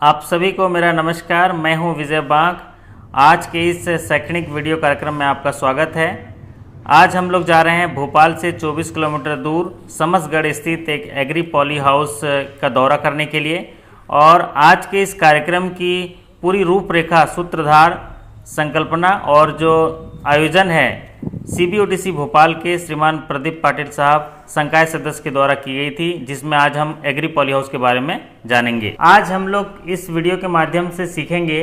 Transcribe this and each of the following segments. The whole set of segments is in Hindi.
आप सभी को मेरा नमस्कार। मैं हूं विजय बांग। आज के इस शैक्षणिक वीडियो कार्यक्रम में आपका स्वागत है। आज हम लोग जा रहे हैं भोपाल से 24 किलोमीटर दूर समसगढ़ स्थित एक एग्री पॉली हाउस का दौरा करने के लिए। और आज के इस कार्यक्रम की पूरी रूपरेखा, सूत्रधार, संकल्पना और जो आयोजन है CBOTC भोपाल के श्रीमान प्रदीप पाटिल साहब संकाय सदस्य के द्वारा की गई थी, जिसमें आज हम एग्री पॉली हाउस के बारे में जानेंगे। आज हम लोग इस वीडियो के माध्यम से सीखेंगे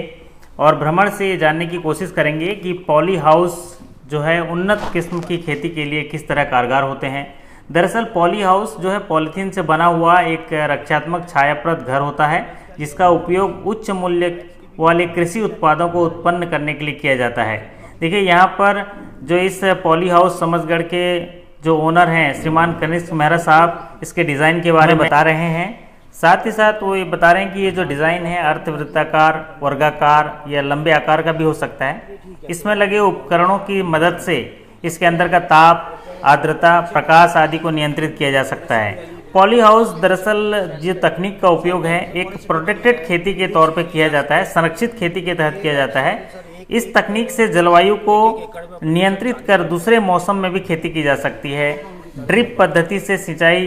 और भ्रमण से ये जानने की कोशिश करेंगे कि पॉली हाउस जो है उन्नत किस्म की खेती के लिए किस तरह कारगर होते हैं। दरअसल पॉली हाउस जो है पॉलीथीन से बना हुआ एक रक्षात्मक छायाप्रद घर होता है, जिसका उपयोग उच्च मूल्य वाले कृषि उत्पादों को उत्पन्न करने के लिए किया जाता है। देखिए यहाँ पर जो इस पॉली हाउस समसगढ़ के जो ओनर हैं श्रीमान कनिष्क मेहरा साहब इसके डिज़ाइन के बारे में बता रहे हैं। साथ ही साथ वो ये बता रहे हैं कि ये जो डिज़ाइन है अर्धवृत्ताकार, वर्गाकार या लंबे आकार का भी हो सकता है। इसमें लगे उपकरणों की मदद से इसके अंदर का ताप, आर्द्रता, प्रकाश आदि को नियंत्रित किया जा सकता है। पॉली हाउस दरअसल जो तकनीक का उपयोग है एक प्रोटेक्टेड खेती के तौर पे किया जाता है, संरक्षित खेती के तहत किया जाता है। इस तकनीक से जलवायु को नियंत्रित कर दूसरे मौसम में भी खेती की जा सकती है। ड्रिप पद्धति से सिंचाई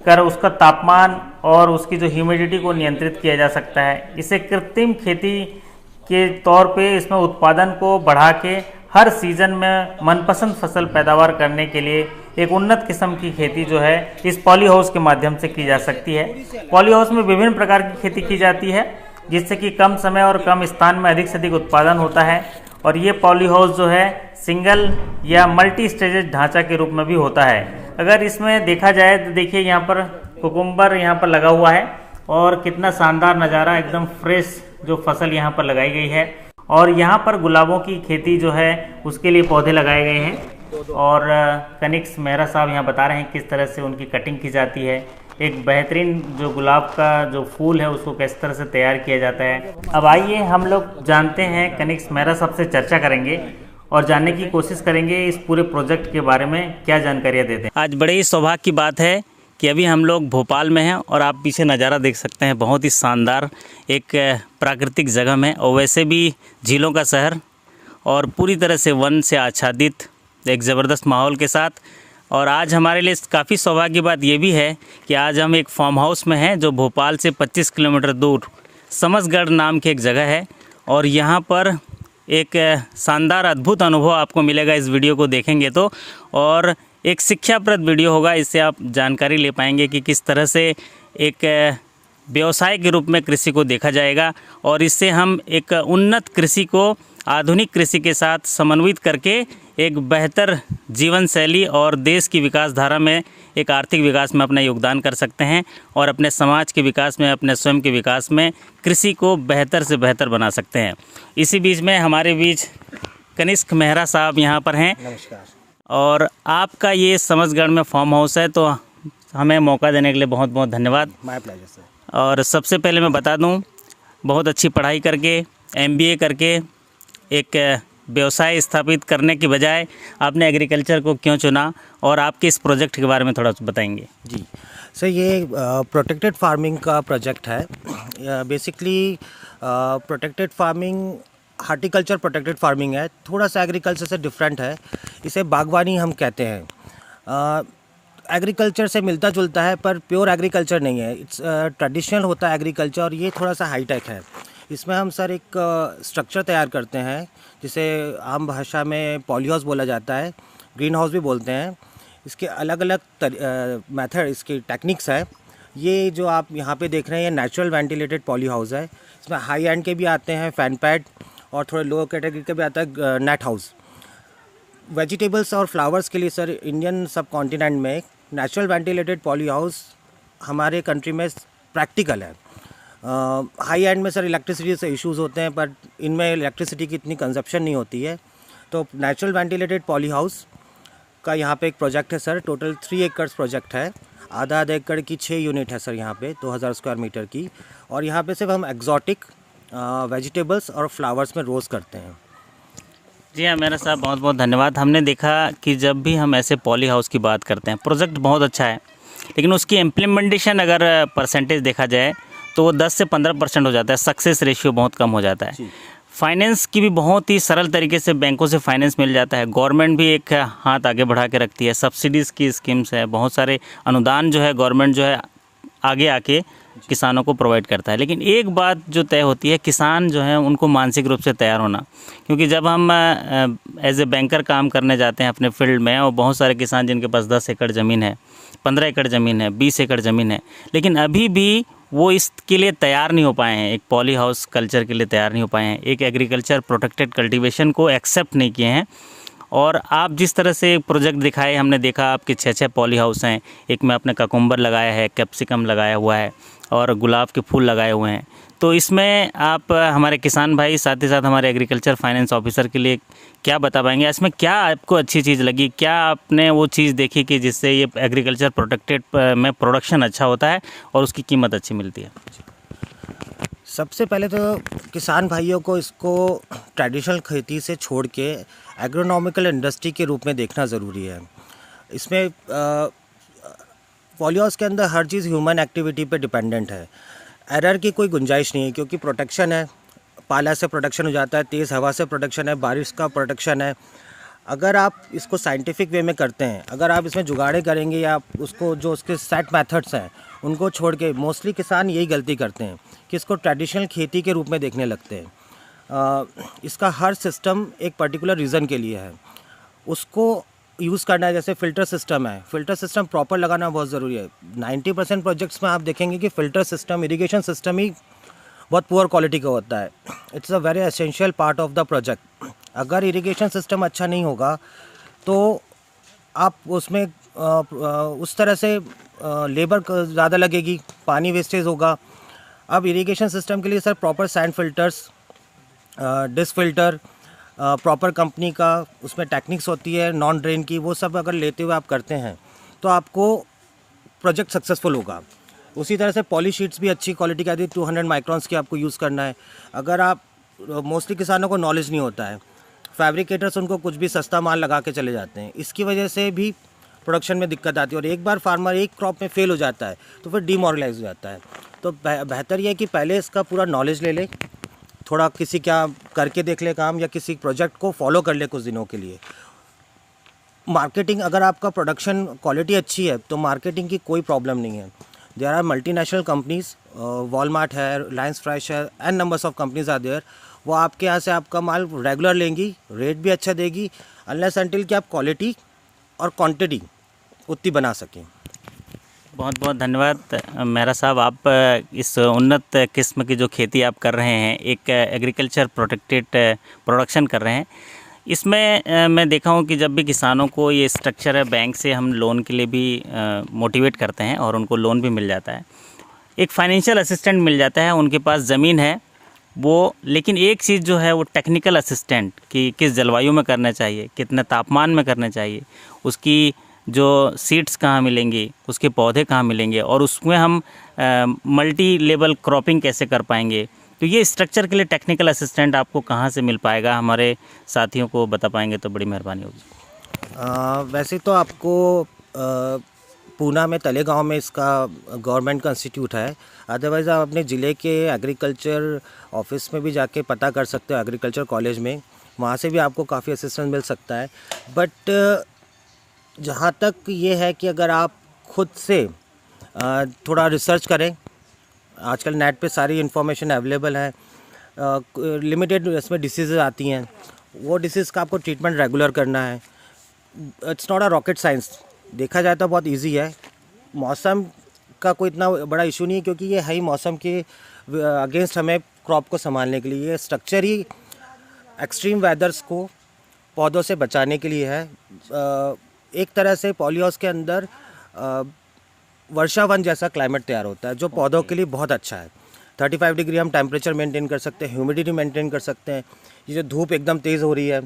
कर उसका तापमान और उसकी जो ह्यूमिडिटी को नियंत्रित किया जा सकता है। इसे कृत्रिम खेती के तौर पे इसमें उत्पादन को बढ़ा के हर सीजन में मनपसंद फसल पैदावार करने के लिए एक उन्नत किस्म की खेती जो है इस पॉली हाउस के माध्यम से की जा सकती है। पॉली हाउस में विभिन्न प्रकार की खेती की जाती है, जिससे कि कम समय और कम स्थान में अधिक से अधिक उत्पादन होता है। और ये पॉली हाउस जो है सिंगल या मल्टी स्टेजेज ढांचा के रूप में भी होता है। अगर इसमें देखा जाए तो देखिए यहाँ पर कुकुम्बर यहाँ पर लगा हुआ है और कितना शानदार नज़ारा, एकदम फ्रेश जो फसल यहाँ पर लगाई गई है। और यहाँ पर गुलाबों की खेती जो है उसके लिए पौधे लगाए गए हैं। और कनिष्क मेहरा साहब यहाँ बता रहे हैं किस तरह से उनकी कटिंग की जाती है। एक बेहतरीन जो गुलाब का जो फूल है उसको किस तरह से तैयार किया जाता है। अब आइए हम लोग जानते हैं, कनिष्क मेहरा साहब से चर्चा करेंगे और जानने की कोशिश करेंगे इस पूरे प्रोजेक्ट के बारे में क्या जानकारियाँ देते हैं। आज बड़े ही सौभाग्य की बात है कि अभी हम लोग भोपाल में हैं और आप पीछे नज़ारा देख सकते हैं, बहुत ही शानदार एक प्राकृतिक जगह में, और वैसे भी झीलों का शहर और पूरी तरह से वन से आच्छादित एक ज़बरदस्त माहौल के साथ। और आज हमारे लिए काफ़ी सौभाग्य की बात ये भी है कि आज हम एक फार्म हाउस में हैं जो भोपाल से 25 किलोमीटर दूर समसगढ़ नाम की एक जगह है। और यहाँ पर एक शानदार अद्भुत अनुभव आपको मिलेगा इस वीडियो को देखेंगे तो, और एक शिक्षाप्रद वीडियो होगा। इससे आप जानकारी ले पाएंगे कि किस तरह से एक व्यवसाय के रूप में कृषि को देखा जाएगा और इससे हम एक उन्नत कृषि को आधुनिक कृषि के साथ समन्वित करके एक बेहतर जीवन शैली और देश की विकास धारा में एक आर्थिक विकास में अपना योगदान कर सकते हैं और अपने समाज के विकास में, अपने स्वयं के विकास में कृषि को बेहतर से बेहतर बना सकते हैं। इसी बीच में हमारे बीच कनिष्क मेहरा साहब यहाँ पर हैं। नमस्कार। और आपका ये समसगढ़ में फार्म हाउस है, तो हमें मौका देने के लिए बहुत बहुत धन्यवाद। My pleasure sir. और सबसे पहले मैं बता दूं, बहुत अच्छी पढ़ाई करके MBA करके एक व्यवसाय स्थापित करने की बजाय आपने एग्रीकल्चर को क्यों चुना, और आपके इस प्रोजेक्ट के बारे में थोड़ा बताएंगे। जी सर, ये प्रोटेक्टेड फार्मिंग का प्रोजेक्ट है। Basically protected farming horticulture protected farming है, थोड़ा सा एग्रीकल्चर से डिफरेंट है। इसे बागवानी हम कहते हैं। एग्रीकल्चर से मिलता जुलता है पर प्योर एग्रीकल्चर नहीं है। इट्स ट्रेडिशनल होता है एग्रीकल्चर, और ये थोड़ा सा हाईटेक है। इसमें हम सर एक स्ट्रक्चर तैयार करते हैं जिसे आम भाषा में पॉली हाउस बोला जाता है, ग्रीन हाउस भी बोलते हैं। इसके अलग अलग मेथड, इसकी टेक्निक्स है। ये जो आप यहाँ पे देख रहे हैं ये नेचुरल वेंटिलेटेड पॉली हाउस है। इसमें हाई एंड के भी आते हैं, फैन पैड, और थोड़े लोअर कैटेगरी के भी आता है नेट हाउस। वेजिटेबल्स और फ्लावर्स के लिए सर इंडियन सब कॉन्टिनेंट में नेचुरल वेंटिलेटेड पॉली हाउस हमारे कंट्री में प्रैक्टिकल है। हाई एंड में सर इलेक्ट्रिसिटी से इश्यूज़ होते हैं, पर इनमें इलेक्ट्रिसिटी की इतनी कंजप्शन नहीं होती है। तो नेचुरल वेंटिलेटेड पॉली हाउस का यहाँ पे एक प्रोजेक्ट है सर। टोटल 3 एकड़ प्रोजेक्ट है। आधा एकड़ की 6 यूनिट है सर यहाँ पे, 2000 स्क्वायर मीटर की। और यहाँ पे सिर्फ हम एग्जॉटिक वेजिटेबल्स और फ्लावर्स में रोज़ करते हैं। जी हाँ मेरा साहब, बहुत बहुत धन्यवाद। हमने देखा कि जब भी हम ऐसे पॉली हाउस की बात करते हैं, प्रोजेक्ट बहुत अच्छा है, लेकिन उसकी इम्प्लीमेंटेशन अगर परसेंटेज देखा जाए तो वो 10 से 15% हो जाता है, सक्सेस रेशियो बहुत कम हो जाता है। फाइनेंस की भी बहुत ही सरल तरीके से बैंकों से फाइनेंस मिल जाता है। गवर्नमेंट भी एक हाथ आगे बढ़ा के रखती है, सब्सिडीज़ की स्कीम्स है, बहुत सारे अनुदान जो है गवर्नमेंट जो है आगे आके किसानों को प्रोवाइड करता है। लेकिन एक बात जो तय होती है, किसान जो है उनको मानसिक रूप से तैयार होना, क्योंकि जब हम एज ए बैंकर काम करने जाते हैं अपने फील्ड में, और बहुत सारे किसान जिनके पास 10 एकड़ ज़मीन है, 15 एकड़ ज़मीन है, 20 एकड़ ज़मीन है, लेकिन अभी भी वो इसके लिए तैयार नहीं हो पाए हैं, एक पॉली हाउस कल्चर के लिए तैयार नहीं हो पाए हैं, एक एग्रीकल्चर प्रोटेक्टेड कल्टीवेशन को एक्सेप्ट नहीं किए हैं। और आप जिस तरह से प्रोजेक्ट दिखाए, हमने देखा आपके 6 पॉली हाउस हैं, एक में आपने ककुम्बर लगाया है, कैप्सिकम लगाया हुआ है और गुलाब के फूल लगाए हुए हैं। तो इसमें आप हमारे किसान भाई, साथ ही साथ हमारे एग्रीकल्चर फाइनेंस ऑफिसर के लिए क्या बता पाएंगे, इसमें क्या आपको अच्छी चीज़ लगी, क्या आपने वो चीज़ देखी कि जिससे ये एग्रीकल्चर प्रोटेक्टेड में प्रोडक्शन अच्छा होता है और उसकी कीमत अच्छी मिलती है? सबसे पहले तो किसान भाइयों को इसको ट्रेडिशनल खेती से छोड़ के एग्रोनॉमिकल इंडस्ट्री के रूप में देखना ज़रूरी है। इसमें पॉलीहाउस के अंदर हर चीज़ ह्यूमन एक्टिविटी पे डिपेंडेंट है। एरर की कोई गुंजाइश नहीं है, क्योंकि प्रोटेक्शन है, पाला से प्रोटेक्शन हो जाता है, तेज़ हवा से प्रोटेक्शन है, बारिश का प्रोटेक्शन है। अगर आप इसको साइंटिफिक वे में करते हैं, अगर आप इसमें जुगाड़े करेंगे या उसको जो उसके सेट मेथड्स हैं उनको छोड़ के, मोस्टली किसान यही गलती करते हैं कि इसको ट्रेडिशनल खेती के रूप में देखने लगते हैं। इसका हर सिस्टम एक पर्टिकुलर रीज़न के लिए है, उसको यूज़ करना है। जैसे फ़िल्टर सिस्टम है, फ़िल्टर सिस्टम प्रॉपर लगाना बहुत ज़रूरी है। 90% प्रोजेक्ट्स में आप देखेंगे कि फ़िल्टर सिस्टम, इरिगेशन सिस्टम ही बहुत पुअर क्वालिटी का होता है। It's a very essential part of the project. अगर इरिगेशन सिस्टम अच्छा नहीं होगा तो आप उसमें उस तरह से लेबर ज़्यादा लगेगी, पानी वेस्टेज होगा। अब इरिगेशन सिस्टम के लिए sir proper sand filters, disc filter, proper company का उसमें टेक्निक्स होती है, नॉन ड्रेन की, वो सब अगर लेते हुए आप करते हैं तो आपको प्रोजेक्ट सक्सेसफुल होगा। उसी तरह से पॉली शीट्स भी अच्छी क्वालिटी की आती है, 200 माइक्रॉन्स की आपको यूज़ करना है। अगर आप मोस्टली किसानों को नॉलेज नहीं होता है, फैब्रिकेटर्स उनको कुछ भी सस्ता माल लगा के चले जाते हैं, इसकी वजह से भी प्रोडक्शन में दिक्कत आती है। और एक बार फार्मर एक क्रॉप में फेल हो जाता है तो फिर डीमोरलाइज हो जाता है। तो बेहतर ये है कि पहले इसका पूरा नॉलेज ले ले, थोड़ा किसी क्या करके देख ले काम, या किसी प्रोजेक्ट को फॉलो कर ले कुछ दिनों के लिए। मार्केटिंग, अगर आपका प्रोडक्शन क्वालिटी अच्छी है तो मार्केटिंग की कोई प्रॉब्लम नहीं है। There are multinational companies, Walmart है, रिलायंस फ्रेश है, and numbers of companies are there. वो आपके यहाँ से आपका माल रेगुलर लेंगी, रेट भी अच्छा देगी, अनलेस अनटिल कि आप क्वालिटी और क्वांटिटी उतनी बना सकें। बहुत बहुत धन्यवाद मेहरा साहब। आप इस उन्नत किस्म की जो खेती आप कर रहे हैं, एक एग्रीकल्चर प्रोटेक्टेड प्रोडक्शन कर रहे हैं, इसमें मैं देखा हूँ कि जब भी किसानों को ये स्ट्रक्चर है, बैंक से हम लोन के लिए भी मोटिवेट करते हैं और उनको लोन भी मिल जाता है, एक फाइनेंशियल असिस्टेंट मिल जाता है, उनके पास ज़मीन है वो, लेकिन एक चीज़ जो है वो टेक्निकल असिस्टेंट कि किस जलवायु में करना चाहिए, कितने तापमान में करना चाहिए, उसकी जो सीड्स कहाँ मिलेंगी, उसके पौधे कहाँ मिलेंगे, और उसमें हम मल्टी लेवल क्रॉपिंग कैसे कर पाएंगे। तो ये स्ट्रक्चर के लिए टेक्निकल असिस्टेंट आपको कहाँ से मिल पाएगा, हमारे साथियों को बता पाएंगे तो बड़ी मेहरबानी होगी। वैसे तो आपको पूना में तलेगांव में इसका गवर्नमेंट का इंस्टीट्यूट है। अदरवाइज़ आप अपने ज़िले के एग्रीकल्चर ऑफिस में भी जाके पता कर सकते हो, एग्रीकल्चर कॉलेज में, वहाँ से भी आपको काफ़ी असिस्टेंस मिल सकता है। बट जहाँ तक ये है कि अगर आप खुद से थोड़ा रिसर्च करें, आजकल नेट पे सारी इन्फॉर्मेशन अवेलेबल है। लिमिटेड इसमें डिसीज़ आती हैं, वो डिसीज़ का आपको ट्रीटमेंट रेगुलर करना है। It's not a rocket science, देखा जाए तो बहुत इजी है। मौसम का कोई इतना बड़ा इशू नहीं है, क्योंकि ये है ही मौसम के अगेंस्ट हमें क्रॉप को संभालने के लिए। ये स्ट्रक्चर ही एक्सट्रीम वेदर्स को पौधों से बचाने के लिए है। एक तरह से पॉलीहाउस के अंदर वर्षावन जैसा क्लाइमेट तैयार होता है, जो पौधों के लिए बहुत अच्छा है। 35 डिग्री हम टेम्परेचर मेंटेन कर सकते हैं, ह्यूमिडिटी मेंटेन कर सकते हैं। ये जो धूप एकदम तेज़ हो रही है,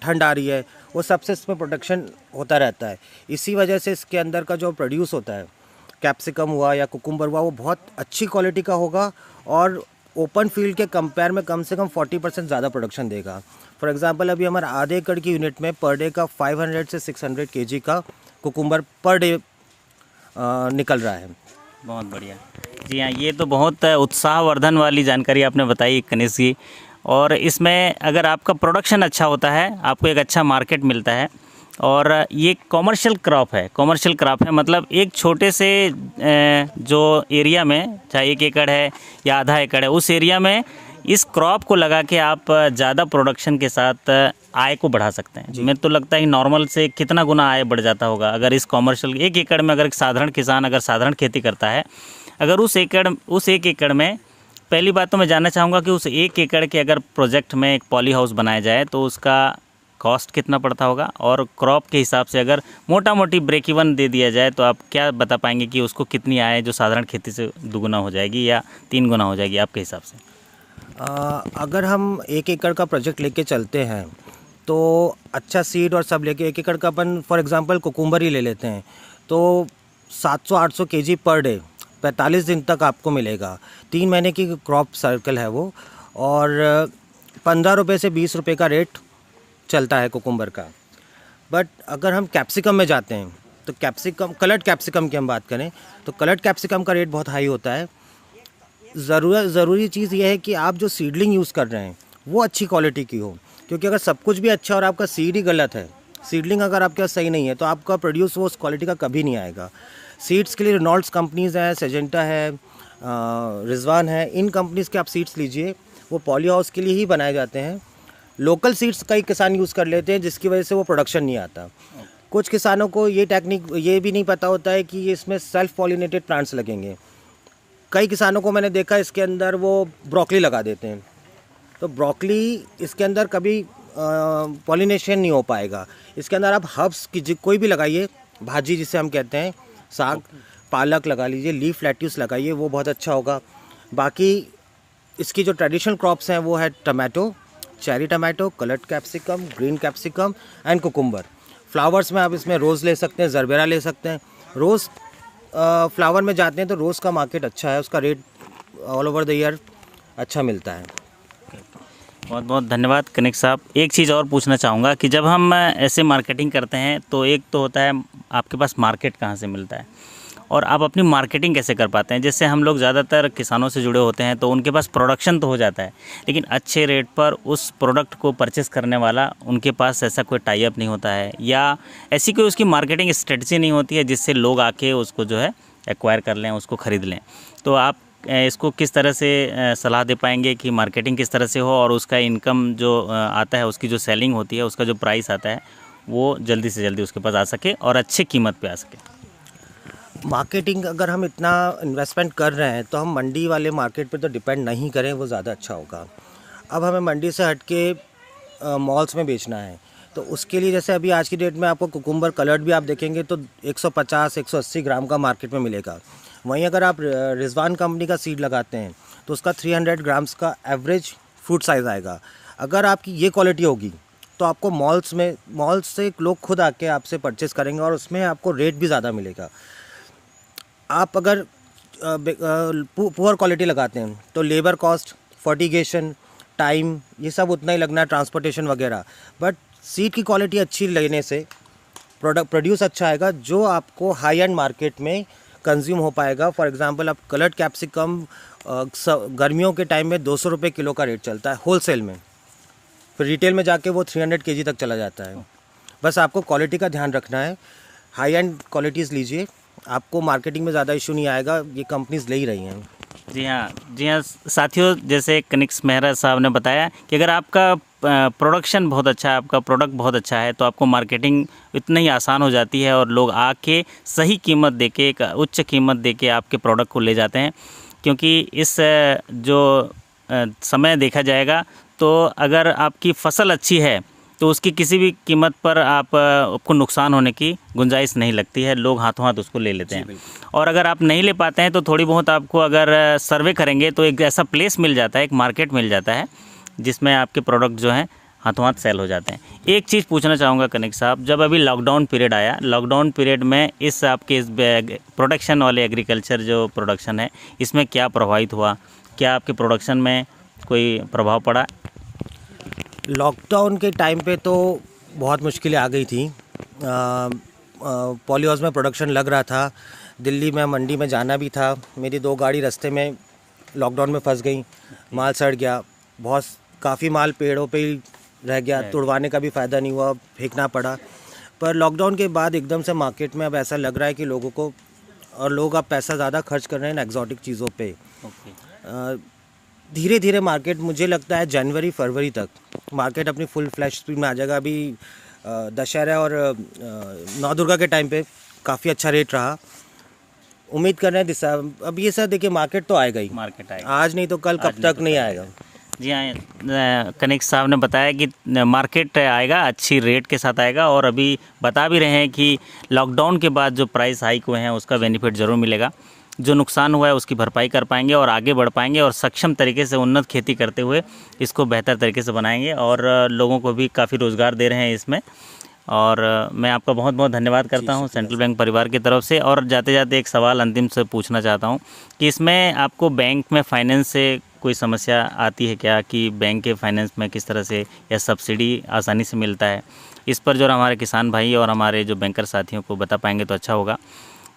ठंड आ रही है, वो सबसे इसमें प्रोटेक्शन होता रहता है। इसी वजह से इसके अंदर का जो प्रोड्यूस होता है, कैप्सिकम हुआ या कुकुम्बर हुआ, वो बहुत अच्छी क्वालिटी का होगा और ओपन फील्ड के कंपेयर में कम से कम 40% ज़्यादा प्रोडक्शन देगा। फॉर एग्जांपल अभी हमारा आधे एकड़ की यूनिट में पर डे का 500 से 600 kg का कुकुम्बर पर डे निकल रहा है। बहुत बढ़िया। जी हाँ, ये तो बहुत उत्साहवर्धन वाली जानकारी आपने बताई कनिष्क जी। और इसमें अगर आपका प्रोडक्शन अच्छा होता है, आपको एक अच्छा मार्केट मिलता है। और ये कॉमर्शियल क्रॉप है, मतलब एक छोटे से जो एरिया में, चाहे 1 एकड़ है या आधा एकड़ है, उस एरिया में इस क्रॉप को लगा के आप ज़्यादा प्रोडक्शन के साथ आय को बढ़ा सकते हैं। मेरे तो लगता है कि नॉर्मल से कितना गुना आय बढ़ जाता होगा अगर इस कॉमर्शियल 1 एकड़ में, अगर एक साधारण किसान अगर साधारण खेती करता है, अगर उस 1 एकड़ में, पहली बात तो मैं जानना चाहूँगा कि उस 1 एकड़ के अगर प्रोजेक्ट में एक पॉली हाउस बनाया जाए तो उसका कॉस्ट कितना पड़ता होगा, और क्रॉप के हिसाब से अगर मोटा मोटी ब्रेक इवन दे दिया जाए तो आप क्या बता पाएंगे कि उसको कितनी आय जो साधारण खेती से दुगुना हो जाएगी या 3 गुना हो जाएगी आपके हिसाब से? अगर हम 1 एकड़ का प्रोजेक्ट लेके चलते हैं तो अच्छा सीड और सब लेके 1 एकड़ का अपन फॉर एग्जांपल कुकुम्बर ही ले लेते हैं तो 700-800 केजी पर डे 45 दिन तक आपको मिलेगा। 3 महीने की क्रॉप सर्कल है वो, और 15 रुपये से 20 रुपये का रेट चलता है कुकुम्बर का। बट अगर हम कैप्सिकम में जाते हैं तो कलर्ड कैप्सिकम की हम बात करें तो कलर्ड कैप्सिकम का रेट बहुत हाई होता है। ज़रूरी चीज़ ये है कि आप जो सीडलिंग यूज़ कर रहे हैं वो अच्छी क्वालिटी की हो, क्योंकि अगर सब कुछ भी अच्छा और आपका सीड ही गलत है, सीडलिंग अगर आपके पास सही नहीं है तो आपका प्रोड्यूस वो उस क्वालिटी का कभी नहीं आएगा। सीड्स के लिए रेनॉल्ड्स कंपनीज़ हैं, सेजेंटा है, रिजवान है, इन कंपनीज़ के आप सीड्स लीजिए, वो पॉली हाउस के लिए ही बनाए जाते हैं। लोकल सीड्स कई किसान यूज़ कर लेते हैं जिसकी वजह से वो प्रोडक्शन नहीं आता। कुछ किसानों को ये टेक्निक ये भी नहीं पता होता है कि इसमें सेल्फ पॉलिनेटेड प्लांट्स लगेंगे। कई किसानों को मैंने देखा इसके अंदर वो ब्रोकली लगा देते हैं, तो ब्रोकली इसके अंदर कभी पॉलिनेशन नहीं हो पाएगा। इसके अंदर आप हर्ब्स की कोई भी लगाइए, भाजी जिसे हम कहते हैं, साग, पालक लगा लीजिए, लीफ लेट्यूस लगाइए, वो बहुत अच्छा होगा। बाकी इसकी जो ट्रेडिशनल क्रॉप्स हैं वो है tomato, cherry tomato, coloured capsicum, green capsicum and cucumber. Flowers में आप इसमें रोज़ ले सकते हैं, जरबेरा ले सकते हैं। रोज़ फ्लावर में जाते हैं तो रोज़ का मार्केट अच्छा है, उसका rate all over the year अच्छा मिलता है। बहुत बहुत धन्यवाद कनिष्क साहब। एक चीज़ और पूछना चाहूँगा कि जब हम ऐसे मार्केटिंग करते हैं तो एक तो होता है आपके पास मार्केट कहाँ से मिलता है, और आप अपनी मार्केटिंग कैसे कर पाते हैं। जैसे हम लोग ज़्यादातर किसानों से जुड़े होते हैं तो उनके पास प्रोडक्शन तो हो जाता है, लेकिन अच्छे रेट पर उस प्रोडक्ट को परचेस करने वाला उनके पास ऐसा कोई टाई अप नहीं होता है, या ऐसी कोई उसकी मार्केटिंग स्ट्रेटजी नहीं होती है जिससे लोग आके उसको जो है एक्वायर कर लें, उसको ख़रीद लें। तो आप इसको किस तरह से सलाह दे पाएंगे कि मार्केटिंग किस तरह से हो और उसका इनकम जो आता है, उसकी जो सेलिंग होती है, उसका जो प्राइस आता है, वो जल्दी से जल्दी उसके पास आ सके और अच्छे कीमत पे आ सके? मार्केटिंग अगर हम इतना इन्वेस्टमेंट कर रहे हैं तो हम मंडी वाले मार्केट पे तो डिपेंड नहीं करें, वो ज़्यादा अच्छा होगा। अब हमें मंडी से हट के मॉल्स में बेचना है तो उसके लिए जैसे अभी आज की डेट में आपको कुकुम्बर कलर्ड भी आप देखेंगे तो 150-180 ग्राम का मार्केट में मिलेगा। वहीं अगर आप रिजवान कंपनी का सीड लगाते हैं तो उसका 300 ग्राम्स का एवरेज फ्रूट साइज़ आएगा। अगर आपकी ये क्वालिटी होगी तो आपको मॉल्स से लोग खुद आके आपसे परचेज़ करेंगे और उसमें आपको रेट भी ज़्यादा मिलेगा। आप अगर पुअर क्वालिटी लगाते हैं तो लेबर कॉस्ट, फर्टिगेशन, टाइम, ये सब उतना ही लगना है, ट्रांसपोर्टेशन वगैरह। बट सीड की क्वालिटी अच्छी लेने से प्रोड्यूस अच्छा आएगा जो आपको हाई एंड मार्केट में कंज्यूम हो पाएगा। फॉर एग्जांपल आप कलर्ड कैप्सिकम गर्मियों के टाइम में 200 रुपये किलो का रेट चलता है होलसेल में, फिर रिटेल में जाके वो 300 केजी तक चला जाता है। बस आपको क्वालिटी का ध्यान रखना है, हाई एंड क्वालिटीज़ लीजिए, आपको मार्केटिंग में ज़्यादा इशू नहीं आएगा, ये कंपनीज ले ही रही हैं। जी हाँ साथियों, जैसे कनिष्क मेहरा साहब ने बताया कि अगर आपका प्रोडक्शन बहुत अच्छा है, आपका प्रोडक्ट बहुत अच्छा है, तो आपको मार्केटिंग इतना ही आसान हो जाती है और लोग आके सही कीमत देके, एक उच्च कीमत देके आपके प्रोडक्ट को ले जाते हैं। क्योंकि इस जो समय देखा जाएगा तो अगर आपकी फ़सल अच्छी है तो उसकी किसी भी कीमत पर आपको नुकसान होने की गुंजाइश नहीं लगती है, लोग हाथों हाथ उसको ले लेते हैं। और अगर आप नहीं ले पाते हैं तो थोड़ी बहुत आपको अगर सर्वे करेंगे तो एक ऐसा प्लेस मिल जाता है, एक मार्केट मिल जाता है जिसमें आपके प्रोडक्ट जो हैं हाथों हाथ सेल हो जाते हैं। एक चीज़ पूछना चाहूँगा कनिष्क साहब, जब अभी लॉकडाउन पीरियड आया, लॉकडाउन पीरियड में इस प्रोडक्शन वाले एग्रीकल्चर जो प्रोडक्शन है इसमें क्या प्रभावित हुआ, क्या आपके प्रोडक्शन में कोई प्रभाव पड़ा? लॉकडाउन के टाइम पे तो बहुत मुश्किलें आ गई थी। पॉली हाउस में प्रोडक्शन लग रहा था दिल्ली में मंडी में जाना भी था, मेरी 2 गाड़ी रास्ते में लॉकडाउन में फंस गई, माल सड़ गया, बहुत काफ़ी माल पेड़ों पे ही रह गया, तुड़वाने का भी फ़ायदा नहीं हुआ, फेंकना पड़ा। पर लॉकडाउन के बाद एकदम से मार्केट में अब ऐसा लग रहा है कि लोगों को और लोग अब पैसा ज़्यादा खर्च कर रहे हैं एक्जॉटिक चीज़ों पे। धीरे धीरे मार्केट, मुझे लगता है जनवरी फरवरी तक मार्केट अपनी फुल फ्लैश स्पीड में आ जाएगा। अभी दशहरा और नौ दुर्गा के टाइम पे काफ़ी अच्छा रेट रहा। उम्मीद कर रहे हैं अब ये सर देखिए मार्केट तो आएगा ही, मार्केट आएगा, आज नहीं तो कल, कब तक नहीं आएगा। जी हाँ, कनिक साहब ने बताया कि मार्केट आएगा, अच्छी रेट के साथ आएगा। और अभी बता भी रहे हैं कि लॉकडाउन के बाद जो प्राइस हाइक हुए हैं उसका बेनिफिट ज़रूर मिलेगा। जो नुकसान हुआ है उसकी भरपाई कर पाएंगे और आगे बढ़ पाएंगे और सक्षम तरीके से उन्नत खेती करते हुए इसको बेहतर तरीके से बनाएंगे और लोगों को भी काफ़ी रोज़गार दे रहे हैं इसमें। और मैं आपका बहुत बहुत धन्यवाद करता हूं सेंट्रल बैंक परिवार की तरफ से। और जाते जाते एक सवाल अंतिम से पूछना चाहता हूं कि इसमें आपको बैंक में फ़ाइनेंस से कोई समस्या आती है क्या, कि बैंक के फाइनेंस में किस तरह से या सब्सिडी आसानी से मिलता है? इस पर जो हमारे किसान भाई और हमारे जो बैंकर साथियों को बता पाएंगे तो अच्छा होगा।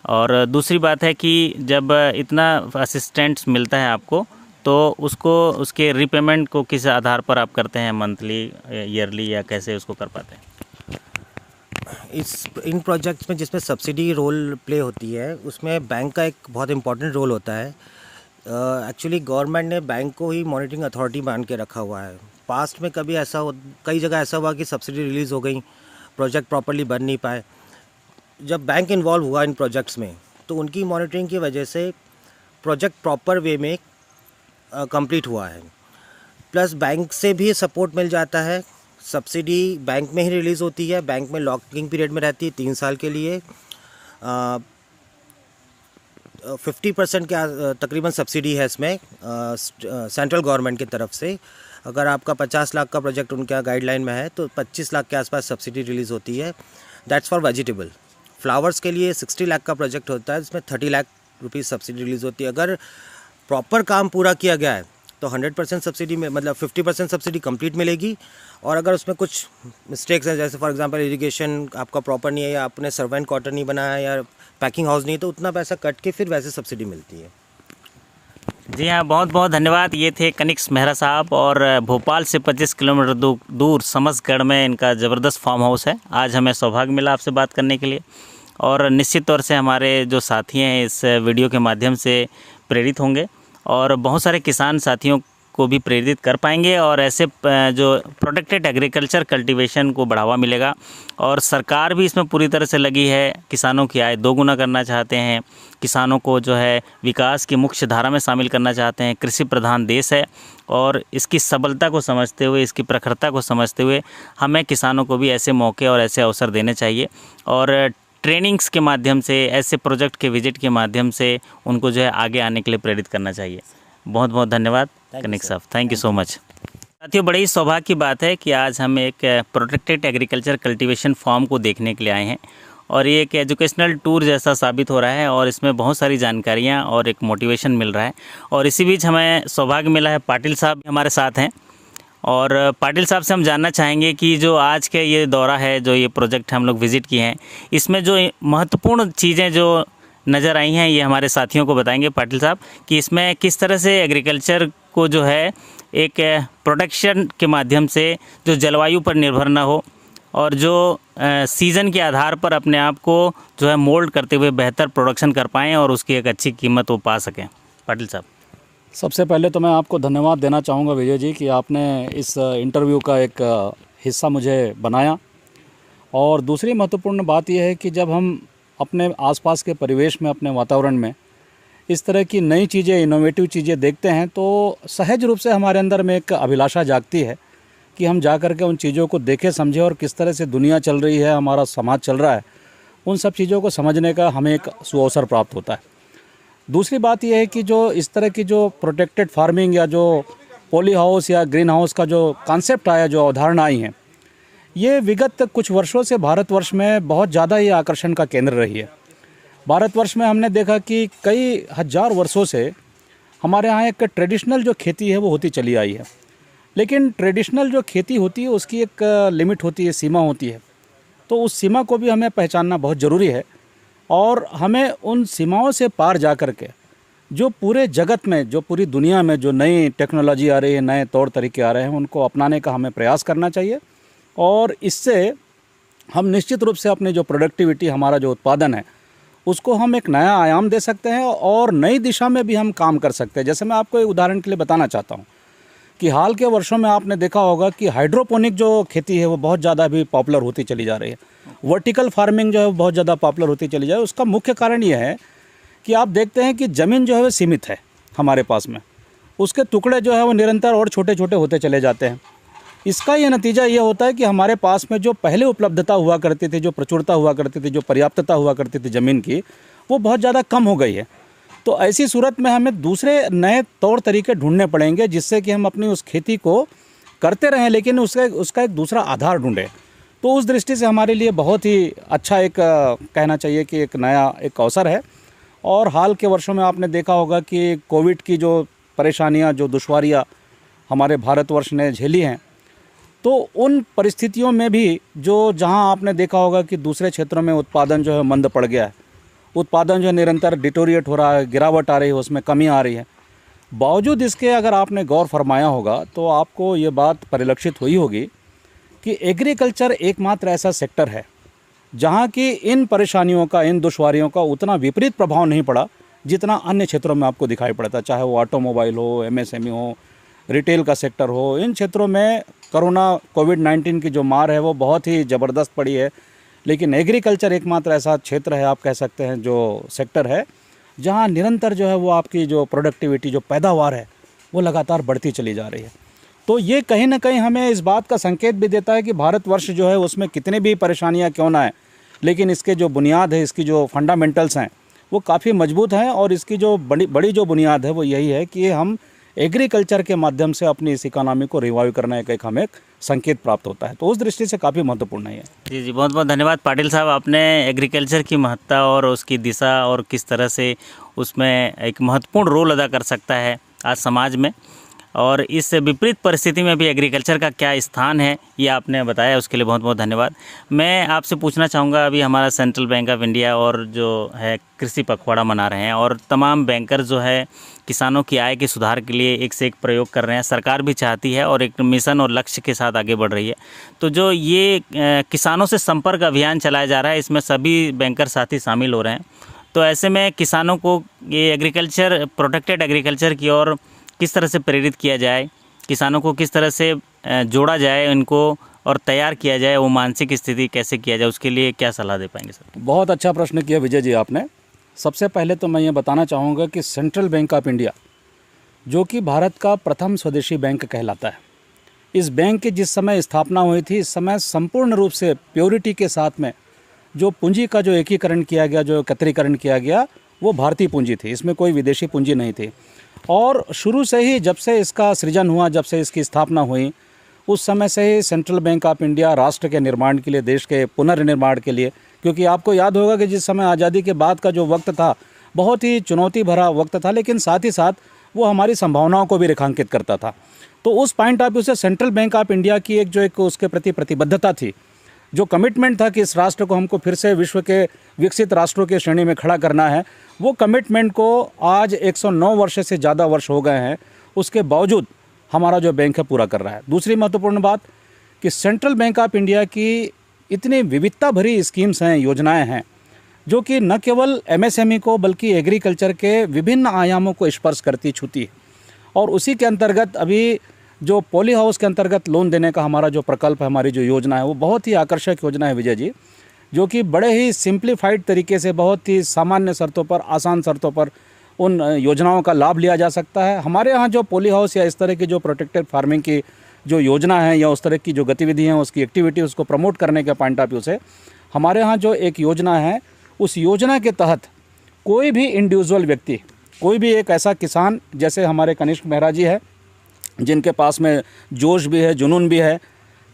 और दूसरी बात है कि जब इतना असिस्टेंट्स मिलता है आपको तो उसको, उसके रीपेमेंट को किस आधार पर आप करते हैं, मंथली, ईयरली, या कैसे उसको कर पाते हैं? इन प्रोजेक्ट्स में जिसमें सब्सिडी रोल प्ले होती है उसमें बैंक का एक बहुत इंपॉर्टेंट रोल होता है। एक्चुअली गवर्नमेंट ने बैंक को ही मॉनिटरिंग अथॉरिटी मान के रखा हुआ है। पास्ट में कभी कई जगह ऐसा हुआ कि सब्सिडी रिलीज़ हो गई, प्रोजेक्ट प्रॉपर्ली बन नहीं पाए। जब बैंक इन्वॉल्व हुआ इन प्रोजेक्ट्स में तो उनकी मॉनिटरिंग की वजह से प्रोजेक्ट प्रॉपर वे में कंप्लीट हुआ है। प्लस बैंक से भी सपोर्ट मिल जाता है। सब्सिडी बैंक में ही रिलीज़ होती है, बैंक में लॉकिंग पीरियड में रहती है 3 साल के लिए। 50% के तकरीबन सब्सिडी है इसमें सेंट्रल गवर्नमेंट की तरफ से। अगर आपका 50 लाख का प्रोजेक्ट उनका गाइडलाइन में है तो 25 लाख के आसपास सब्सिडी रिलीज़ होती है। That's for vegetable. फ्लावर्स के लिए 60 लाख का प्रोजेक्ट होता है, जिसमें 30 लाख रुपीज़ सब्सिडी रिलीज़ होती है। अगर प्रॉपर काम पूरा किया गया है तो 100% सब्सिडी में, मतलब 50% सब्सिडी कंप्लीट मिलेगी। और अगर उसमें कुछ मिस्टेक्स हैं, जैसे फॉर एग्जांपल इरिगेशन आपका प्रॉपर नहीं है, या आपने सर्वेंट क्वार्टर नहीं बनाया, या पैकिंग हाउस नहीं, तो उतना पैसा कट के फिर वैसे सब्सिडी मिलती है। जी हाँ, बहुत बहुत धन्यवाद। ये थे कनिक्स मेहरा साहब और भोपाल से 25 किलोमीटर दूर समसगढ़ में इनका ज़बरदस्त फार्म हाउस है। आज हमें सौभाग्य मिला आपसे बात करने के लिए और निश्चित तौर से हमारे जो साथी हैं इस वीडियो के माध्यम से प्रेरित होंगे और बहुत सारे किसान साथियों को भी प्रेरित कर पाएंगे और ऐसे जो प्रोटेक्टेड एग्रीकल्चर कल्टीवेशन को बढ़ावा मिलेगा। और सरकार भी इसमें पूरी तरह से लगी है, किसानों की आय दोगुना करना चाहते हैं, किसानों को जो है विकास की मुख्य धारा में शामिल करना चाहते हैं। कृषि प्रधान देश है और इसकी सबलता को समझते हुए, इसकी प्रखरता को समझते हुए हमें किसानों को भी ऐसे मौके और ऐसे अवसर देने चाहिए और ट्रेनिंग्स के माध्यम से, ऐसे प्रोजेक्ट के विजिट के माध्यम से उनको जो है आगे आने के लिए प्रेरित करना चाहिए। बहुत बहुत धन्यवाद कनिक साहब, थैंक यू सो मच। साथियों, बड़ी सौभाग्य की बात है कि आज हम एक प्रोटेक्टेड एग्रीकल्चर कल्टीवेशन फार्म को देखने के लिए आए हैं और ये एक एजुकेशनल टूर जैसा साबित हो रहा है और इसमें बहुत सारी जानकारियाँ और एक मोटिवेशन मिल रहा है। और इसी बीच हमें सौभाग्य मिला है, पाटिल साहब हमारे साथ हैं और पाटिल साहब से हम जानना चाहेंगे कि जो आज के ये दौरा है, जो ये प्रोजेक्ट हम लोग विज़िट किए हैं, इसमें जो महत्वपूर्ण चीज़ें जो नज़र आई हैं ये हमारे साथियों को बताएंगे पाटिल साहब कि इसमें किस तरह से एग्रीकल्चर को जो है एक प्रोडक्शन के माध्यम से जो जलवायु पर निर्भर ना हो और जो सीज़न के आधार पर अपने आप को जो है मोल्ड करते हुए बेहतर प्रोडक्शन कर पाएँ और उसकी एक अच्छी कीमत वो पा सकें। पाटिल साहब, सबसे पहले तो मैं आपको धन्यवाद देना चाहूँगा विजय जी कि आपने इस इंटरव्यू का एक हिस्सा मुझे बनाया। और दूसरी महत्वपूर्ण बात यह है कि जब हम अपने आसपास के परिवेश में, अपने वातावरण में इस तरह की नई चीज़ें, इनोवेटिव चीज़ें देखते हैं तो सहज रूप से हमारे अंदर में एक अभिलाषा जागती है कि हम जा कर के उन चीज़ों को देखें, समझें और किस तरह से दुनिया चल रही है, हमारा समाज चल रहा है, उन सब चीज़ों को समझने का हमें एक सुअवसर प्राप्त होता है। दूसरी बात यह है कि जो इस तरह की जो प्रोटेक्टेड फार्मिंग या जो पॉली हाउस या ग्रीन हाउस का जो कॉन्सेप्ट आया, जो अवधारणा आई है, ये विगत कुछ वर्षों से भारतवर्ष में बहुत ज़्यादा ही आकर्षण का केंद्र रही है। भारतवर्ष में हमने देखा कि कई हज़ार वर्षों से हमारे यहाँ एक ट्रेडिशनल जो खेती है वो होती चली आई है, लेकिन ट्रेडिशनल जो खेती होती है उसकी एक लिमिट होती है, सीमा होती है, तो उस सीमा को भी हमें पहचानना बहुत ज़रूरी है। और हमें उन सीमाओं से पार जा कर के जो पूरे जगत में, जो पूरी दुनिया में जो नई टेक्नोलॉजी आ रही है, नए तौर तरीके आ रहे हैं, उनको अपनाने का हमें प्रयास करना चाहिए। और इससे हम निश्चित रूप से अपने जो प्रोडक्टिविटी, हमारा जो उत्पादन है, उसको हम एक नया आयाम दे सकते हैं और नई दिशा में भी हम काम कर सकते हैं। जैसे मैं आपको एक उदाहरण के लिए बताना चाहता हूँ कि हाल के वर्षों में आपने देखा होगा कि हाइड्रोपोनिक जो खेती है वो बहुत ज़्यादा अभी पॉपुलर होती चली जा रही है। वर्टिकल फार्मिंग जो है बहुत ज़्यादा पॉपुलर होती चली जा रही है। उसका मुख्य कारण ये है कि आप देखते हैं कि ज़मीन जो है वो सीमित है हमारे पास में, उसके टुकड़े जो है वो निरंतर और छोटे छोटे होते चले जाते हैं। इसका ये नतीजा ये होता है कि हमारे पास में जो पहले उपलब्धता हुआ करती थी, जो प्रचुरता हुआ करती थी, जो पर्याप्तता हुआ करती थी ज़मीन की, वो बहुत ज़्यादा कम हो गई है। तो ऐसी सूरत में हमें दूसरे नए तौर तरीके ढूंढने पड़ेंगे जिससे कि हम अपनी उस खेती को करते रहें, लेकिन उसका एक दूसरा आधार ढूंढें। तो उस दृष्टि से हमारे लिए बहुत ही अच्छा एक कहना चाहिए कि एक नया एक अवसर है। और हाल के वर्षों में आपने देखा होगा कि कोविड की जो परेशानियां, जो दुश्वारियां हमारे भारतवर्ष ने झेली हैं, तो उन परिस्थितियों में भी जहां आपने देखा होगा कि दूसरे क्षेत्रों में उत्पादन जो है मंद पड़ गया है, उत्पादन जो है निरंतर डिटोरिएट हो रहा है, गिरावट आ रही है, उसमें कमी आ रही है। बावजूद इसके अगर आपने गौर फरमाया होगा तो आपको ये बात परिलक्षित हुई होगी कि एग्रीकल्चर एकमात्र ऐसा सेक्टर है जहाँ की इन परेशानियों का, इन दुश्वारियों का उतना विपरीत प्रभाव नहीं पड़ा जितना अन्य क्षेत्रों में आपको दिखाई पड़ता, चाहे वो ऑटोमोबाइल हो, एमएसएमई हो, रिटेल का सेक्टर हो। इन क्षेत्रों में कोविड-19 की जो मार है वो बहुत ही ज़बरदस्त पड़ी है, लेकिन एग्रीकल्चर एकमात्र ऐसा क्षेत्र है, आप कह सकते हैं, जो सेक्टर है जहाँ निरंतर जो है वो आपकी जो प्रोडक्टिविटी, जो पैदावार है, वो लगातार बढ़ती चली जा रही है। तो ये कहीं ना कहीं हमें इस बात का संकेत भी देता है कि भारतवर्ष जो है उसमें कितने भी परेशानियाँ क्यों ना आए, लेकिन इसके जो बुनियाद है, इसकी जो फंडामेंटल्स हैं वो काफ़ी मजबूत हैं। और इसकी जो बड़ी जो बुनियाद है वो यही है कि हम एग्रीकल्चर के माध्यम से अपनी इस इकोनॉमी को रिवाइव करने का हमें एक संकेत प्राप्त होता है। तो उस दृष्टि से काफ़ी महत्वपूर्ण है। जी जी, बहुत बहुत धन्यवाद पाटिल साहब। आपने एग्रीकल्चर की महत्ता और उसकी दिशा और किस तरह से उसमें एक महत्वपूर्ण रोल अदा कर सकता है आज समाज में, और इस विपरीत परिस्थिति में भी एग्रीकल्चर का क्या स्थान है, ये आपने बताया, उसके लिए बहुत बहुत धन्यवाद। मैं आपसे पूछना चाहूँगा, अभी हमारा सेंट्रल बैंक ऑफ इंडिया और जो है कृषि पखवाड़ा मना रहे हैं और तमाम बैंकर जो है किसानों की आय के सुधार के लिए एक से एक प्रयोग कर रहे हैं। सरकार भी चाहती है और एक मिशन और लक्ष्य के साथ आगे बढ़ रही है। तो जो ये किसानों से संपर्क अभियान चलाया जा रहा है, इसमें सभी बैंकर साथी शामिल हो रहे हैं। तो ऐसे में किसानों को ये एग्रीकल्चर, प्रोटेक्टेड एग्रीकल्चर की ओर किस तरह से प्रेरित किया जाए, किसानों को किस तरह से जोड़ा जाए इनको और तैयार किया जाए, वो मानसिक स्थिति कैसे किया जाए, उसके लिए क्या सलाह दे पाएंगे सर? बहुत अच्छा प्रश्न किया विजय जी आपने। सबसे पहले तो मैं ये बताना चाहूँगा कि सेंट्रल बैंक ऑफ इंडिया, जो कि भारत का प्रथम स्वदेशी बैंक कहलाता है, इस बैंक की जिस समय स्थापना हुई थी, इस समय संपूर्ण रूप से प्योरिटी के साथ में जो पूंजी का जो एकीकरण किया गया, जो एकत्रीकरण किया गया, वो भारतीय पूंजी थी, इसमें कोई विदेशी पूंजी नहीं थी। और शुरू से ही जब से इसका सृजन हुआ, जब से इसकी स्थापना हुई, उस समय से ही सेंट्रल बैंक ऑफ इंडिया राष्ट्र के निर्माण के लिए, देश के पुनर्निर्माण के लिए, क्योंकि आपको याद होगा कि जिस समय आज़ादी के बाद का जो वक्त था बहुत ही चुनौती भरा वक्त था, लेकिन साथ ही साथ वो हमारी संभावनाओं को भी रेखांकित करता था। तो उस पॉइंट ऑफ व्यू से सेंट्रल बैंक ऑफ इंडिया की एक उसके प्रति प्रतिबद्धता थी, जो कमिटमेंट था कि इस राष्ट्र को हमको फिर से विश्व के विकसित राष्ट्रों की श्रेणी में खड़ा करना है, वो कमिटमेंट को आज 109 वर्ष से ज़्यादा वर्ष हो गए हैं, उसके बावजूद हमारा जो बैंक है पूरा कर रहा है। दूसरी महत्वपूर्ण बात कि सेंट्रल बैंक ऑफ इंडिया की इतनी विविधता भरी स्कीम्स हैं, योजनाएं हैं, जो कि न केवल एमएसएमई को बल्कि एग्रीकल्चर के विभिन्न आयामों को स्पर्श करती, छूती है। और उसी के अंतर्गत अभी जो पॉली हाउस के अंतर्गत लोन देने का हमारा जो प्रकल्प है, हमारी जो योजना है, वो बहुत ही आकर्षक योजना है विजय जी, जो कि बड़े ही सिंप्लीफाइड तरीके से, बहुत ही सामान्य शर्तों पर, आसान शर्तों पर उन योजनाओं का लाभ लिया जा सकता है। हमारे यहाँ जो पॉली हाउस या इस तरह की जो प्रोटेक्टेड फार्मिंग की जो योजना है या उस तरह की जो गतिविधि हैं, उसकी एक्टिविटी, उसको प्रमोट करने के पॉइंट ऑफ व्यू से हमारे यहाँ जो एक योजना है, उस योजना के तहत कोई भी इंडिविजुअल व्यक्ति, कोई भी एक ऐसा किसान, जैसे हमारे कनिष्क मेहरा जी है, जिनके पास में जोश भी है, जुनून भी है,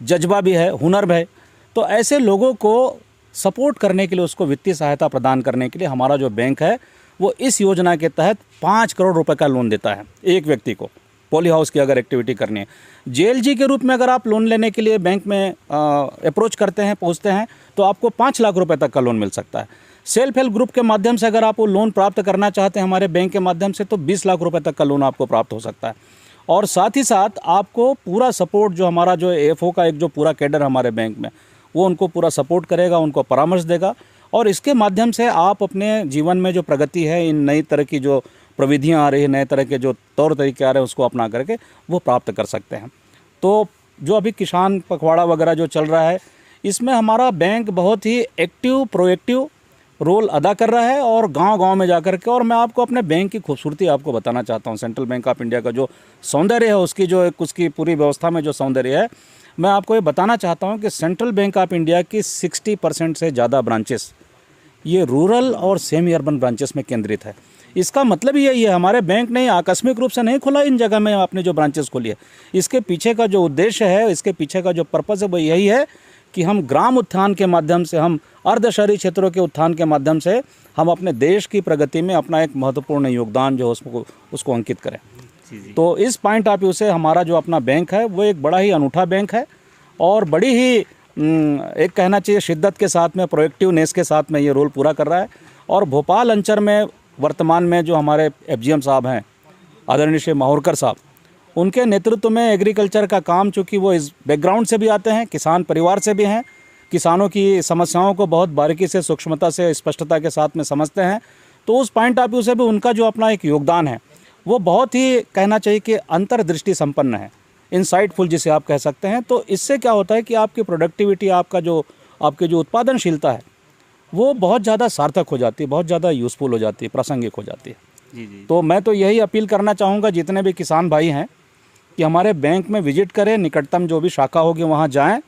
जज्बा भी है, हुनर भी है, तो ऐसे लोगों को सपोर्ट करने के लिए, उसको वित्तीय सहायता प्रदान करने के लिए हमारा जो बैंक है वो इस योजना के तहत 5 करोड़ रुपए का लोन देता है एक व्यक्ति को, पॉली हाउस की अगर एक्टिविटी करनी है। जेएलजी के रूप में अगर आप लोन लेने के लिए बैंक में अप्रोच करते हैं, पहुंचते हैं, तो आपको 5 लाख रुपए तक का लोन मिल सकता है। सेल्फ हेल्प ग्रुप के माध्यम से अगर आप वो लोन प्राप्त करना चाहते हैं हमारे बैंक के माध्यम से, तो 20 लाख रुपए तक का लोन आपको प्राप्त हो सकता है। और साथ ही साथ आपको पूरा सपोर्ट, जो हमारा जो AFO का एक जो पूरा कैडर हमारे बैंक में, वो उनको पूरा सपोर्ट करेगा, उनको परामर्श देगा, और इसके माध्यम से आप अपने जीवन में जो प्रगति है, इन नई तरह की जो प्रविधियाँ आ रही है, नए तरह के जो तौर तरीके आ रहे हैं, उसको अपना करके वो प्राप्त कर सकते हैं। तो जो अभी किसान पखवाड़ा वगैरह जो चल रहा है, इसमें हमारा बैंक बहुत ही एक्टिव, प्रोएक्टिव रोल अदा कर रहा है, और गांव-गांव में जाकर के। और मैं आपको अपने बैंक की खूबसूरती आपको बताना चाहता हूं। सेंट्रल बैंक ऑफ इंडिया का जो सौंदर्य है, उसकी जो उसकी पूरी व्यवस्था में जो सौंदर्य है, मैं आपको ये बताना चाहता हूं कि सेंट्रल बैंक ऑफ इंडिया की 60% से ज़्यादा ब्रांचेस ये रूरल और सेमी अर्बन ब्रांचेस में केंद्रित है। इसका मतलब यही है, हमारे बैंक ने आकस्मिक रूप से नहीं खोला इन जगह में आपने जो ब्रांचेस खोली है। इसके पीछे का जो उद्देश्य है, इसके पीछे का जो पर्पज़ है, वो यही है कि हम ग्राम उत्थान के माध्यम से, हम अर्ध शहरी क्षेत्रों के उत्थान के माध्यम से हम अपने देश की प्रगति में अपना एक महत्वपूर्ण योगदान जो उसको अंकित करें। तो इस पॉइंट ऑफ व्यू से हमारा जो अपना बैंक है, वो एक बड़ा ही अनूठा बैंक है, और बड़ी ही एक कहना चाहिए शिद्दत के साथ में, प्रोएक्टिवनेस के साथ में ये रोल पूरा कर रहा है। और भोपाल अंचल में वर्तमान में जो हमारे FGM साहब हैं, आदरणीय श्री माहौरकर साहब, उनके नेतृत्व में एग्रीकल्चर का काम, चूँकि वो इस बैकग्राउंड से भी आते हैं, किसान परिवार से भी हैं, किसानों की समस्याओं को बहुत बारीकी से, सूक्ष्मता से, स्पष्टता के साथ में समझते हैं, तो उस पॉइंट ऑफ व्यू से भी उनका जो अपना एक योगदान है, वो बहुत ही कहना चाहिए कि अंतर्दृष्टि संपन्न है, इनसाइटफुल जिसे आप कह सकते हैं। तो इससे क्या होता है कि आपकी प्रोडक्टिविटी, आपकी जो उत्पादनशीलता है, वो बहुत ज़्यादा सार्थक हो जाती है, बहुत ज़्यादा यूज़फुल हो जाती है, प्रासंगिक हो जाती है। जी। तो मैं तो यही अपील करना चाहूँगा जितने भी किसान भाई हैं कि हमारे बैंक में विजिट करें, निकटतम जो भी शाखा होगी वहाँ जाएं,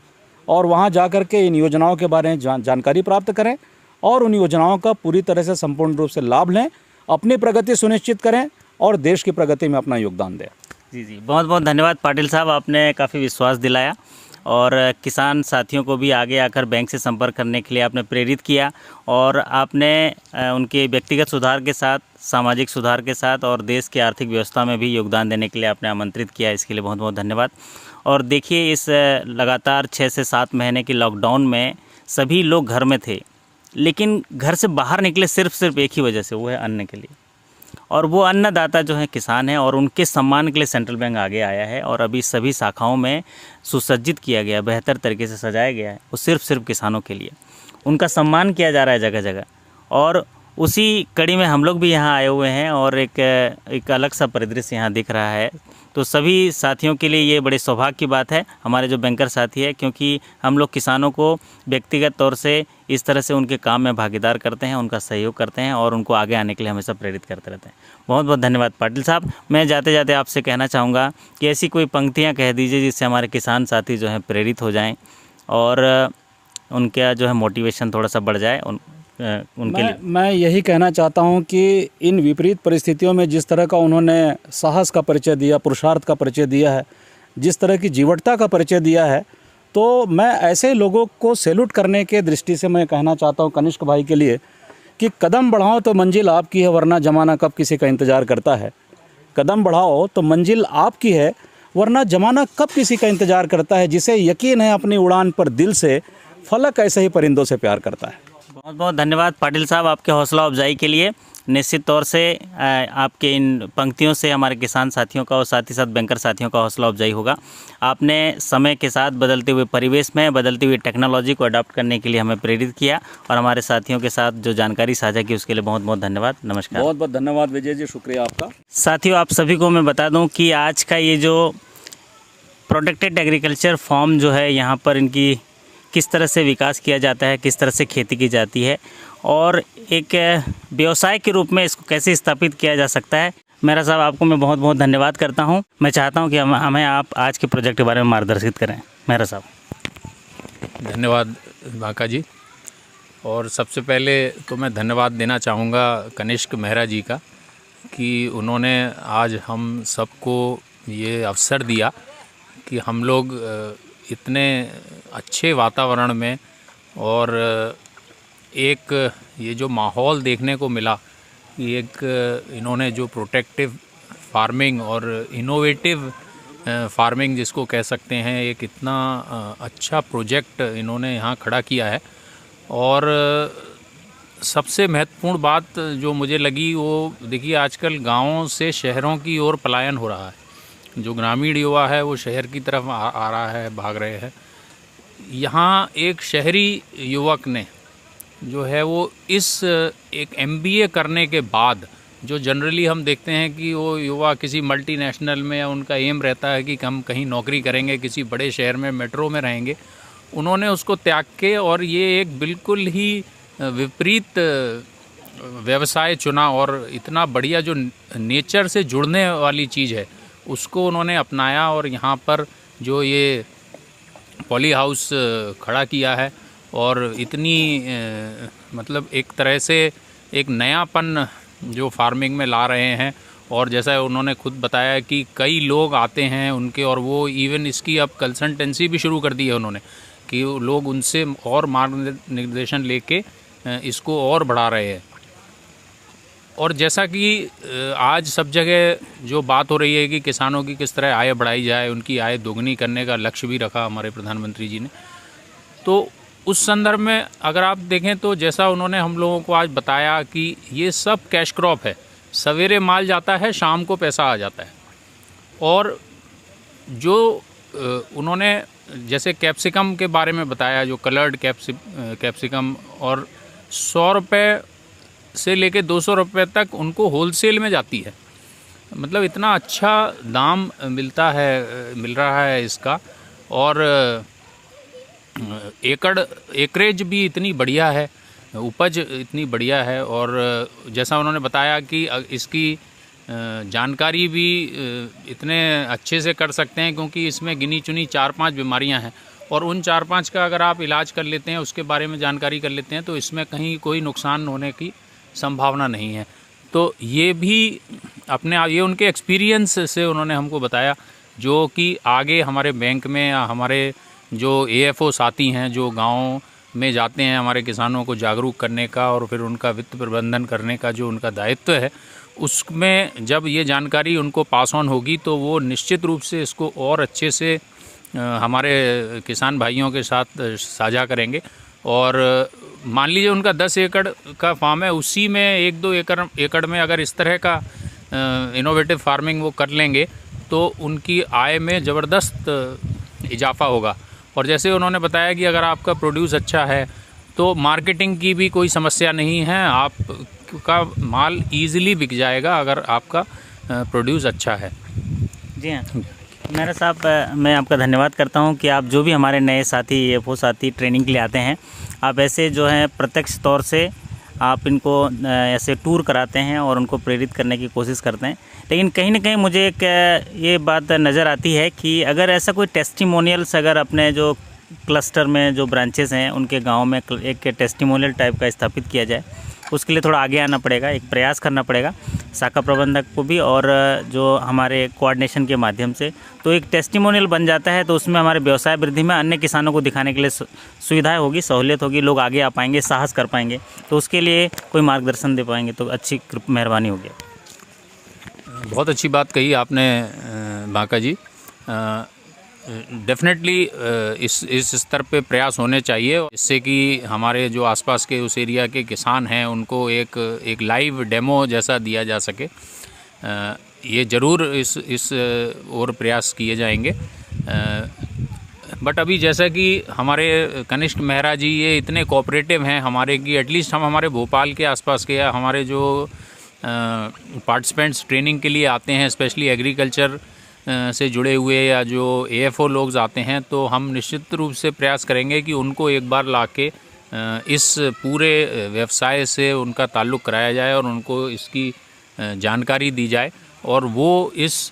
और वहाँ जा कर के इन योजनाओं के बारे में जानकारी प्राप्त करें, और उन योजनाओं का पूरी तरह से संपूर्ण रूप से लाभ लें, अपनी प्रगति सुनिश्चित करें, और देश की प्रगति में अपना योगदान दें। जी, बहुत बहुत धन्यवाद पाटिल साहब, आपने काफ़ी विश्वास दिलाया, और किसान साथियों को भी आगे आकर बैंक से संपर्क करने के लिए आपने प्रेरित किया, और आपने उनके व्यक्तिगत सुधार के साथ, सामाजिक सुधार के साथ, और देश की आर्थिक व्यवस्था में भी योगदान देने के लिए आपने आमंत्रित किया। इसके लिए बहुत बहुत धन्यवाद। और देखिए, इस लगातार 6 से 7 महीने की लॉकडाउन में सभी लोग घर में थे, लेकिन घर से बाहर निकले सिर्फ एक ही वजह से, वो है अन्न के लिए। और वो अन्नदाता जो है किसान है, और उनके सम्मान के लिए सेंट्रल बैंक आगे आया है, और अभी सभी शाखाओं में सुसज्जित किया गया, बेहतर तरीके से सजाया गया है, वो सिर्फ किसानों के लिए। उनका सम्मान किया जा रहा है जगह जगह, और उसी कड़ी में हम लोग भी यहाँ आए हुए हैं, और एक अलग सा परिदृश्य यहाँ दिख रहा है। तो सभी साथियों के लिए ये बड़े सौभाग्य की बात है, हमारे जो बैंकर साथी है, क्योंकि हम लोग किसानों को व्यक्तिगत तौर से इस तरह से उनके काम में भागीदार करते हैं, उनका सहयोग करते हैं, और उनको आगे आने के लिए हमेशा प्रेरित करते रहते हैं। बहुत बहुत धन्यवाद पाटिल साहब। मैं जाते जाते आपसे कहना चाहूँगा कि ऐसी कोई पंक्तियाँ कह दीजिए जिससे हमारे किसान साथी जो हैं प्रेरित हो जाएँ, और उनका जो है मोटिवेशन थोड़ा सा बढ़ जाए उनके लिए। मैं यही कहना चाहता हूं कि इन विपरीत परिस्थितियों में जिस तरह का उन्होंने साहस का परिचय दिया, पुरुषार्थ का परिचय दिया है, जिस तरह की जीवटता का परिचय दिया है, तो मैं ऐसे लोगों को सैल्यूट करने के दृष्टि से मैं कहना चाहता हूं कनिष्क भाई के लिए कि कदम बढ़ाओ तो मंजिल आपकी है, वरना ज़माना कब किसी का इंतज़ार करता है। कदम बढ़ाओ तो मंजिल आपकी है, वरना ज़माना कब किसी का इंतज़ार करता है। जिसे यकीन है अपनी उड़ान पर दिल से, फलक ऐसे ही परिंदों से प्यार करता है। बहुत बहुत धन्यवाद पाटिल साहब आपके हौसला अफजाई के लिए। निश्चित तौर से आपके इन पंक्तियों से हमारे किसान साथियों का और साथ ही साथ बैंकर साथियों का हौसला अफजाई होगा। आपने समय के साथ बदलते हुए परिवेश में, बदलती हुई टेक्नोलॉजी को अडॉप्ट करने के लिए हमें प्रेरित किया, और हमारे साथियों के साथ जो जानकारी साझा की उसके लिए बहुत बहुत धन्यवाद। नमस्कार। बहुत बहुत धन्यवाद विजय जी, शुक्रिया आपका। साथियों, आप सभी को मैं बता दूँ कि आज का ये जो प्रोटेक्टेड एग्रीकल्चर फार्म जो है, यहाँ पर इनकी किस तरह से विकास किया जाता है, किस तरह से खेती की जाती है, और एक व्यवसाय के रूप में इसको कैसे स्थापित किया जा सकता है। मेहरा साहब, आपको मैं बहुत बहुत धन्यवाद करता हूं। मैं चाहता हूं कि हमें आप आज के प्रोजेक्ट के बारे में मार्गदर्शित करें। मेहरा साहब। धन्यवाद बांका जी। और सबसे पहले तो मैं धन्यवाद देना चाहूँगा कनिष्क मेहरा जी का कि उन्होंने आज हम सबको ये अवसर दिया कि हम लोग इतने अच्छे वातावरण में और एक ये जो माहौल देखने को मिला, एक इन्होंने जो प्रोटेक्टिव फार्मिंग और इनोवेटिव फार्मिंग जिसको कह सकते हैं, एक इतना अच्छा प्रोजेक्ट इन्होंने यहाँ खड़ा किया है। और सबसे महत्वपूर्ण बात जो मुझे लगी वो देखिए, आजकल गाँवों से शहरों की ओर पलायन हो रहा है। जो ग्रामीण युवा है वो शहर की तरफ आ रहा है, भाग रहे हैं। यहाँ एक शहरी युवक ने जो है वो इस एक MBA करने के बाद, जो जनरली हम देखते हैं कि वो युवा किसी मल्टीनेशनल में, या उनका एम रहता है कि हम कहीं नौकरी करेंगे, किसी बड़े शहर में, मेट्रो में रहेंगे, उन्होंने उसको त्याग के और ये एक बिल्कुल ही विपरीत व्यवसाय चुना और इतना बढ़िया जो नेचर से जुड़ने वाली चीज़ है उसको उन्होंने अपनाया और यहाँ पर जो ये पॉली हाउस खड़ा किया है और इतनी मतलब एक तरह से एक नयापन जो फार्मिंग में ला रहे हैं। और जैसा उन्होंने खुद बताया कि कई लोग आते हैं उनके, और वो इवन इसकी अब कंसल्टेंसी भी शुरू कर दी है उन्होंने, कि लोग उनसे और मार्गनिर्देशन लेके इसको और बढ़ा रहे हैं। और जैसा कि आज सब जगह जो बात हो रही है कि किसानों की किस तरह आय बढ़ाई जाए, उनकी आय दोगुनी करने का लक्ष्य भी रखा हमारे प्रधानमंत्री जी ने, तो उस संदर्भ में अगर आप देखें तो जैसा उन्होंने हम लोगों को आज बताया कि ये सब कैश क्रॉप है, सवेरे माल जाता है, शाम को पैसा आ जाता है। और जो उन्होंने जैसे कैप्सिकम के बारे में बताया, जो कलर्ड कैप्सिकम, और 100 रुपये से लेके 200 रुपये तक उनको होलसेल में जाती है। मतलब इतना अच्छा दाम मिल रहा है इसका। और एकरेज भी इतनी बढ़िया है, उपज इतनी बढ़िया है। और जैसा उन्होंने बताया कि इसकी जानकारी भी इतने अच्छे से कर सकते हैं, क्योंकि इसमें गिनी चुनी 4-5 बीमारियां हैं, और उन 4-5 का अगर आप इलाज कर लेते हैं, उसके बारे में जानकारी कर लेते हैं, तो इसमें कहीं कोई नुकसान होने की संभावना नहीं है। तो ये भी ये उनके एक्सपीरियंस से उन्होंने हमको बताया, जो कि आगे हमारे बैंक में या हमारे जो AFO साथी हैं जो गाँव में जाते हैं हमारे किसानों को जागरूक करने का और फिर उनका वित्त प्रबंधन करने का जो उनका दायित्व है, उसमें जब ये जानकारी उनको पास ऑन होगी तो वो निश्चित रूप से इसको और अच्छे से हमारे किसान भाइयों के साथ साझा करेंगे। और मान लीजिए उनका 10 एकड़ का फार्म है, उसी में 1-2 एकड़ में अगर इस तरह का इनोवेटिव फार्मिंग वो कर लेंगे तो उनकी आय में ज़बरदस्त इजाफा होगा। और जैसे उन्होंने बताया कि अगर आपका प्रोड्यूस अच्छा है तो मार्केटिंग की भी कोई समस्या नहीं है, आपका माल ईज़िली बिक जाएगा अगर आपका प्रोड्यूस अच्छा है। जी हाँ मेहरा साहब, मैं आपका धन्यवाद करता हूं कि आप जो भी हमारे नए साथी AFO साथी ट्रेनिंग के लिए आते हैं, आप ऐसे जो है प्रत्यक्ष तौर से आप इनको ऐसे टूर कराते हैं और उनको प्रेरित करने की कोशिश करते हैं। लेकिन कहीं ना कहीं मुझे एक ये बात नज़र आती है कि अगर ऐसा कोई टेस्टिमोनियल्स अगर अपने जो क्लस्टर में जो ब्रांचेस हैं उनके गांव में एक टेस्टिमोनियल टाइप का स्थापित किया जाए, उसके लिए थोड़ा आगे आना पड़ेगा, एक प्रयास करना पड़ेगा शाखा प्रबंधक को भी और जो हमारे कोऑर्डिनेशन के माध्यम से। तो एक टेस्टिमोनियल बन जाता है तो उसमें हमारे व्यवसाय वृद्धि में अन्य किसानों को दिखाने के लिए सुविधाएं होगी, सहूलियत होगी, लोग आगे आ पाएंगे, साहस कर पाएंगे। तो उसके लिए कोई मार्गदर्शन दे पाएंगे तो अच्छी मेहरबानी होगी। बहुत अच्छी बात कही आपने बांका जी। डेफिनेटली इस स्तर पे प्रयास होने चाहिए, इससे कि हमारे जो आसपास के उस एरिया के किसान हैं उनको एक लाइव डेमो जैसा दिया जा सके। ये ज़रूर इस और प्रयास किए जाएंगे। बट अभी जैसा कि हमारे कनिष्क मेहरा जी ये इतने कोऑपरेटिव हैं हमारे, कि एटलीस्ट हम हमारे भोपाल के आसपास के या हमारे जो पार्टिसिपेंट्स ट्रेनिंग के लिए आते हैं, स्पेशली एग्रीकल्चर से जुड़े हुए या जो AFO लोग आते हैं, तो हम निश्चित रूप से प्रयास करेंगे कि उनको एक बार लाके इस पूरे व्यवसाय से उनका ताल्लुक़ कराया जाए और उनको इसकी जानकारी दी जाए, और वो इस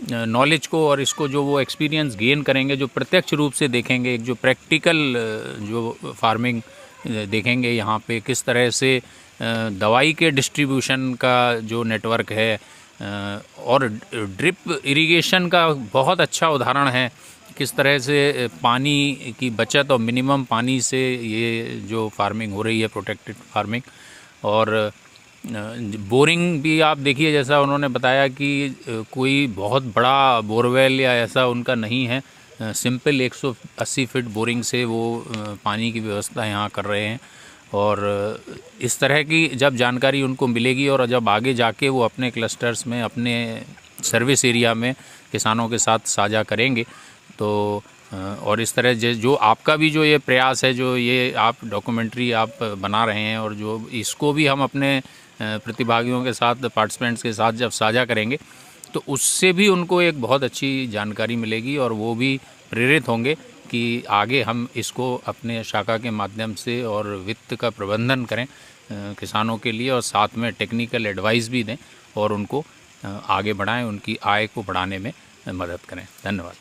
नॉलेज को और इसको जो वो एक्सपीरियंस गेन करेंगे, जो प्रत्यक्ष रूप से देखेंगे, एक जो प्रैक्टिकल जो फार्मिंग देखेंगे यहाँ पे, किस तरह से दवाई के डिस्ट्रीब्यूशन का जो नेटवर्क है, और ड्रिप इरिगेशन का बहुत अच्छा उदाहरण है, किस तरह से पानी की बचत और मिनिमम पानी से ये जो फार्मिंग हो रही है प्रोटेक्टेड फार्मिंग। और बोरिंग भी आप देखिए, जैसा उन्होंने बताया कि कोई बहुत बड़ा बोरवेल या ऐसा उनका नहीं है, सिंपल 180 फीट बोरिंग से वो पानी की व्यवस्था यहाँ कर रहे हैं। और इस तरह की जब जानकारी उनको मिलेगी और जब आगे जाके वो अपने क्लस्टर्स में, अपने सर्विस एरिया में किसानों के साथ साझा करेंगे, तो और इस तरह जो आपका भी जो ये प्रयास है, जो ये आप डॉक्यूमेंट्री आप बना रहे हैं, और जो इसको भी हम अपने प्रतिभागियों के साथ, पार्टिसिपेंट्स के साथ जब साझा करेंगे, तो उससे भी उनको एक बहुत अच्छी जानकारी मिलेगी और वो भी प्रेरित होंगे कि आगे हम इसको अपने शाखा के माध्यम से और वित्त का प्रबंधन करें किसानों के लिए, और साथ में टेक्निकल एडवाइस भी दें और उनको आगे बढ़ाएं, उनकी आय को बढ़ाने में मदद करें। धन्यवाद।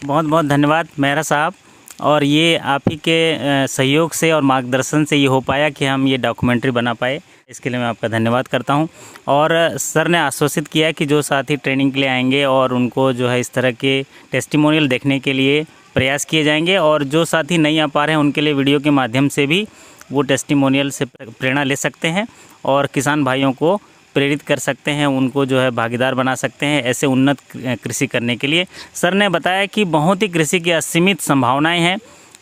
बहुत बहुत धन्यवाद मेहरा साहब। और ये आप ही के सहयोग से और मार्गदर्शन से ये हो पाया कि हम ये डॉक्यूमेंट्री बना पाए। इसके लिए मैं आपका धन्यवाद करता हूं। और सर ने आश्वासित किया कि जो साथी ट्रेनिंग के लिए आएंगे और उनको जो है इस तरह के टेस्टिमोनियल देखने के लिए प्रयास किए जाएंगे, और जो साथी नहीं आ पा रहे हैं उनके लिए वीडियो के माध्यम से भी वो टेस्टिमोनियल से प्रेरणा ले सकते हैं और किसान भाइयों को प्रेरित कर सकते हैं, उनको जो है भागीदार बना सकते हैं ऐसे उन्नत कृषि करने के लिए। सर ने बताया कि बहुत ही कृषि की असीमित संभावनाएं हैं,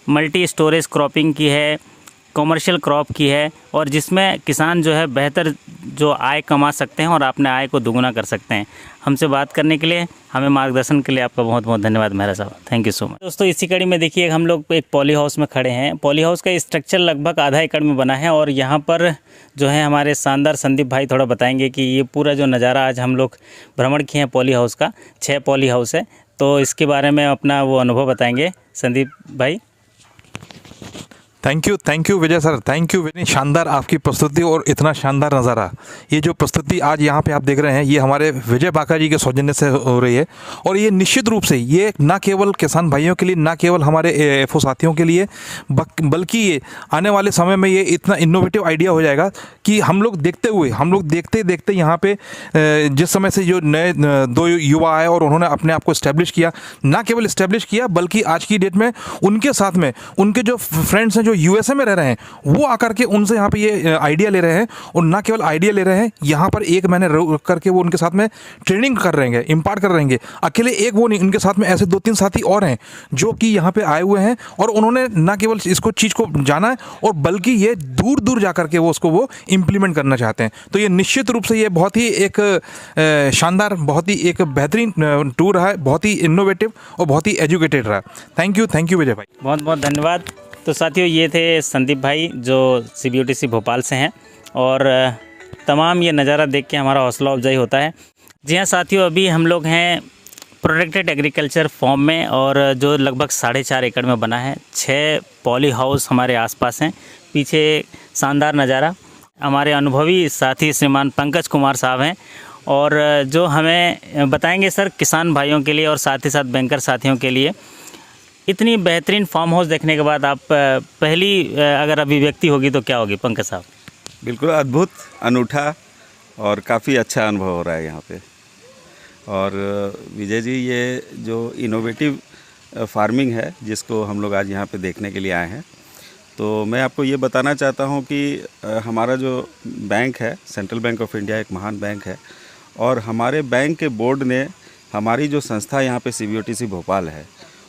मल्टी स्टोरेज क्रॉपिंग की है, कॉमर्शियल क्रॉप की है, और जिसमें किसान जो है बेहतर जो आय कमा सकते हैं और अपने आय को दुगुना कर सकते हैं। हमसे बात करने के लिए, हमें मार्गदर्शन के लिए आपका बहुत बहुत धन्यवाद मेहरा साहब। Thank you so much. दोस्तों, इसी कड़ी में देखिए हम लोग एक पॉली हाउस में खड़े हैं। पॉली हाउस का स्ट्रक्चर लगभग आधा एकड़ में बना है, और यहाँ पर जो है हमारे शानदार संदीप भाई थोड़ा बताएंगे कि ये पूरा जो नज़ारा आज हम लोग भ्रमण किए हैं पॉली हाउस का, 6 पॉली हाउस है, तो इसके बारे में अपना वो अनुभव बताएंगे संदीप भाई। Thank you Vijay sir, thank you. Very शानदार आपकी प्रस्तुति और इतना शानदार नज़ारा। ये जो प्रस्तुति आज यहाँ पे आप देख रहे हैं, ये हमारे विजय बाका जी के सौजन्य से हो रही है, और ये निश्चित रूप से ये ना केवल किसान भाइयों के लिए, ना केवल हमारे एफओ साथियों के लिए, बल्कि ये आने वाले समय में ये इतना इनोवेटिव आइडिया हो जाएगा कि हम लोग देखते देखते यहाँ पे जिस समय से जो नए 2 युवा आए और उन्होंने अपने आप को इस्टेब्लिश किया, ना केवल इस्टेब्लिश किया बल्कि आज की डेट में उनके साथ में उनके जो फ्रेंड्स हैं जो यूएसए में रह रहे हैं, वो आकर के उनसे यहाँ पे ये आइडिया ले रहे हैं, और ना केवल आइडिया ले रहे हैं, यहाँ पर 1 महीने रुक करके वो उनके साथ में ट्रेनिंग कर रहे हैं, इम्पार्ट कर रहे हैं। अकेले एक वो नहीं, उनके साथ में ऐसे 2-3 साथी और हैं जो कि यहाँ पे आए हुए हैं, और उन्होंने ना केवल इसको चीज़ को जाना है, और बल्कि ये दूर दूर जा करके वो उसको वो इम्प्लीमेंट करना चाहते हैं। तो ये निश्चित रूप से ये बहुत ही एक शानदार, बहुत ही एक बेहतरीन टूर है, बहुत ही इनोवेटिव और बहुत ही एजुकेटेड रहा। थैंक यू विजय भाई, बहुत बहुत धन्यवाद। तो साथियों, ये थे संदीप भाई जो CBOTC भोपाल से हैं, और तमाम ये नज़ारा देख के हमारा हौसला अफजाई होता है। जी हाँ साथियों, अभी हम लोग हैं प्रोटेक्टेड एग्रीकल्चर फार्म में, और जो लगभग 4.5 एकड़ में बना है। 6 पॉली हाउस हमारे आसपास हैं। पीछे शानदार नज़ारा, हमारे अनुभवी साथी श्रीमान पंकज कुमार साहब हैं, और जो हमें बताएंगे सर किसान भाइयों के लिए और साथ ही साथ बैंकर साथियों के लिए। इतनी बेहतरीन फार्म हाउस देखने के बाद आप पहली अगर अभिव्यक्ति होगी तो क्या होगी पंकज साहब? बिल्कुल अद्भुत, अनूठा और काफ़ी अच्छा अनुभव हो रहा है यहाँ पे। और विजय जी, ये जो इनोवेटिव फार्मिंग है जिसको हम लोग आज यहाँ पे देखने के लिए आए हैं, तो मैं आपको ये बताना चाहता हूँ कि हमारा जो बैंक है, सेंट्रल बैंक ऑफ इंडिया, एक महान बैंक है, और हमारे बैंक के बोर्ड ने हमारी जो संस्था यहाँ पे CBOTC भोपाल है,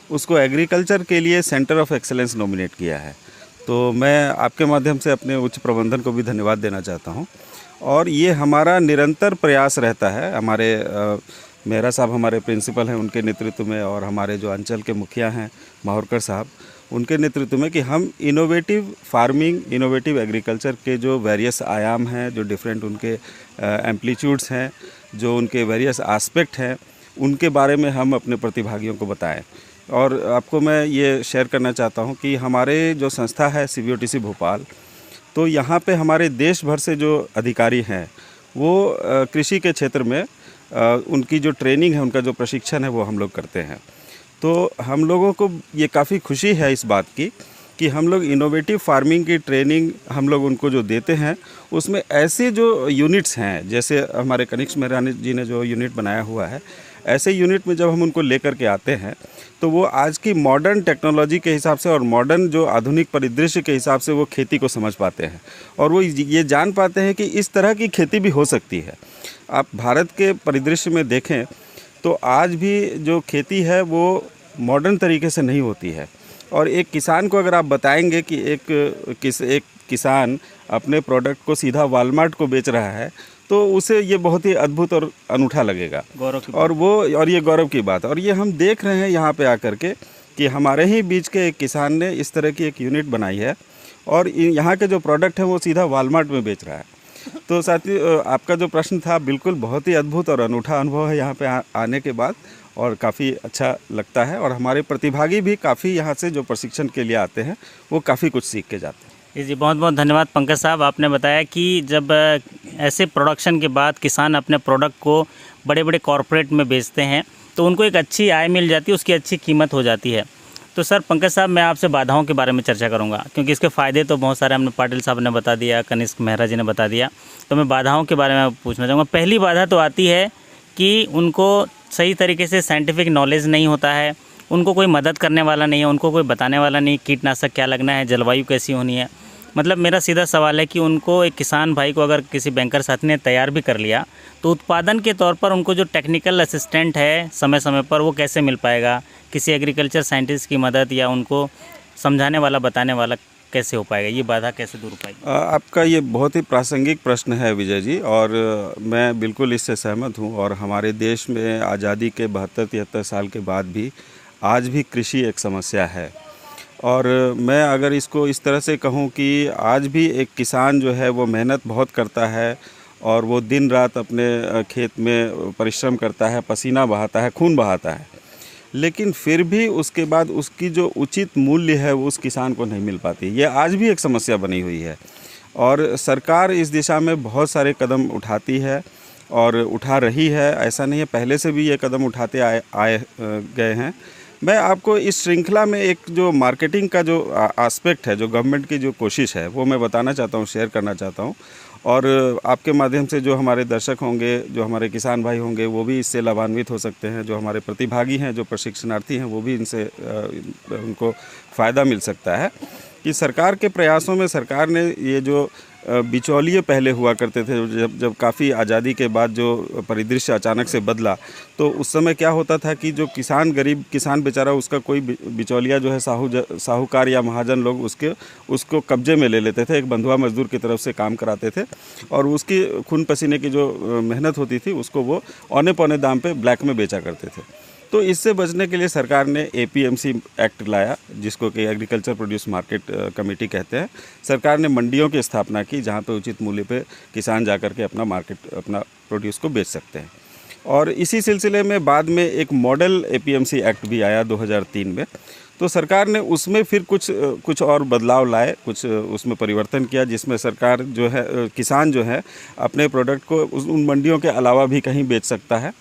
उसको एग्रीकल्चर के लिए सेंटर ऑफ एक्सेलेंस नॉमिनेट किया है। तो मैं आपके माध्यम से अपने उच्च प्रबंधन को भी धन्यवाद देना चाहता हूँ। और ये हमारा निरंतर प्रयास रहता है, हमारे मेहरा साहब हमारे प्रिंसिपल हैं, उनके नेतृत्व में, और हमारे जो अंचल के मुखिया हैं माहौरकर साहब, उनके नेतृत्व में, कि हम इनोवेटिव फार्मिंग, इनोवेटिव एग्रीकल्चर के जो वेरियस आयाम हैं, जो डिफरेंट उनके एम्पलीट्यूड्स हैं, जो उनके वेरियस एस्पेक्ट हैं, उनके बारे में हम अपने प्रतिभागियों को बताएं। और आपको मैं ये शेयर करना चाहता हूँ कि हमारे जो संस्था है CBOTC भोपाल, तो यहाँ पे हमारे देश भर से जो अधिकारी हैं वो कृषि के क्षेत्र में उनकी जो ट्रेनिंग है, उनका जो प्रशिक्षण है, वो हम लोग करते हैं। तो हम लोगों को ये काफ़ी खुशी है इस बात की कि हम लोग इनोवेटिव फार्मिंग की ट्रेनिंग हम लोग उनको जो देते हैं, उसमें ऐसे जो यूनिट्स हैं, जैसे हमारे कनिष्क मेहरा जी ने जो यूनिट बनाया हुआ है, ऐसे यूनिट में जब हम उनको लेकर के आते हैं, तो वो आज की मॉडर्न टेक्नोलॉजी के हिसाब से और मॉडर्न जो आधुनिक परिदृश्य के हिसाब से वो खेती को समझ पाते हैं, और वो ये जान पाते हैं कि इस तरह की खेती भी हो सकती है। आप भारत के परिदृश्य में देखें तो आज भी जो खेती है वो मॉडर्न तरीके से नहीं होती है। और एक किसान को अगर आप बताएंगे कि एक किसान अपने प्रोडक्ट को सीधा वालमार्ट को बेच रहा है तो उसे ये बहुत ही अद्भुत और अनूठा लगेगा। और ये गौरव की बात है। और ये हम देख रहे हैं यहाँ पे आकर के कि हमारे ही बीच के एक किसान ने इस तरह की एक यूनिट बनाई है और यहाँ के जो प्रोडक्ट है वो सीधा वालमार्ट में बेच रहा है। तो साथी, आपका जो प्रश्न था बिल्कुल बहुत ही अद्भुत और अनूठा अनुभव है यहाँ पे आने के बाद, और काफ़ी अच्छा लगता है। और हमारे प्रतिभागी भी काफ़ी यहाँ से जो प्रशिक्षण के लिए आते हैं वो काफ़ी कुछ सीख के जाते हैं। जी, बहुत बहुत धन्यवाद पंकज साहब। आपने बताया कि जब ऐसे प्रोडक्शन के बाद किसान अपने प्रोडक्ट को बड़े बड़े कॉरपोरेट में बेचते हैं तो उनको एक अच्छी आय मिल जाती है, उसकी अच्छी कीमत हो जाती है। तो सर पंकज साहब, मैं आपसे बाधाओं के बारे में चर्चा करूंगा क्योंकि इसके फ़ायदे तो बहुत सारे हमने पाटिल साहब ने बता दिया, कनिष्क मेहरा जी ने बता दिया, तो मैं बाधाओं के बारे में पूछना चाहूँगा। पहली बाधा तो आती है कि उनको सही तरीके से साइंटिफिक नॉलेज नहीं होता है, उनको कोई मदद करने वाला नहीं है, उनको कोई बताने वाला नहीं, कीटनाशक क्या लगना है, जलवायु कैसी होनी है। मतलब मेरा सीधा सवाल है कि उनको, एक किसान भाई को अगर किसी बैंकर साथी ने तैयार भी कर लिया तो उत्पादन के तौर पर उनको जो टेक्निकल असिस्टेंट है समय समय पर वो कैसे मिल पाएगा, किसी एग्रीकल्चर साइंटिस्ट की मदद या उनको समझाने वाला बताने वाला कैसे हो पाएगा, ये बाधा कैसे दूर हो पाएगी? आपका ये बहुत ही प्रासंगिक प्रश्न है विजय जी, और मैं बिल्कुल इससे सहमत हूँ। और हमारे देश में आज़ादी के 72-73 साल के बाद भी आज भी कृषि एक समस्या है। और मैं अगर इसको इस तरह से कहूँ कि आज भी एक किसान जो है वो मेहनत बहुत करता है और वो दिन रात अपने खेत में परिश्रम करता है, पसीना बहाता है, खून बहाता है, लेकिन फिर भी उसके बाद उसकी जो उचित मूल्य है वो उस किसान को नहीं मिल पाती। ये आज भी एक समस्या बनी हुई है और सरकार इस दिशा में बहुत सारे कदम उठाती है और उठा रही है। ऐसा नहीं है, पहले से भी ये कदम उठाते आए गए हैं। मैं आपको इस श्रृंखला में एक जो मार्केटिंग का जो एस्पेक्ट है, जो गवर्नमेंट की जो कोशिश है, वो मैं बताना चाहता हूँ, शेयर करना चाहता हूँ। और आपके माध्यम से जो हमारे दर्शक होंगे, जो हमारे किसान भाई होंगे, वो भी इससे लाभान्वित हो सकते हैं। जो हमारे प्रतिभागी हैं, जो प्रशिक्षणार्थी हैं, वो भी इनसे उनको फ़ायदा मिल सकता है। कि सरकार के प्रयासों में सरकार ने ये जो बिचौलिए पहले हुआ करते थे, जब काफ़ी आज़ादी के बाद जो परिदृश्य अचानक से बदला, तो उस समय क्या होता था कि जो किसान, गरीब किसान बेचारा, उसका कोई बिचौलिया जो है साहूकार या महाजन लोग उसको कब्जे में ले लेते थे, एक बंधुआ मजदूर की तरफ से काम कराते थे और उसकी खून पसीने की जो मेहनत होती थी उसको वो औने पौने दाम पे ब्लैक में बेचा करते थे। तो इससे बचने के लिए सरकार ने APMC एक्ट लाया, जिसको कि एग्रीकल्चर प्रोड्यूस मार्केट कमेटी कहते हैं। सरकार ने मंडियों की स्थापना की जहां पे उचित मूल्य पे किसान जाकर के अपना प्रोड्यूस को बेच सकते हैं। और इसी सिलसिले में बाद में एक मॉडल APMC एक्ट भी आया 2003 में। तो सरकार ने उसमें फिर कुछ और बदलाव लाए, कुछ उसमें परिवर्तन किया, जिसमें सरकार जो है, किसान जो है अपने प्रोडक्ट को उन मंडियों के अलावा भी कहीं बेच सकता है।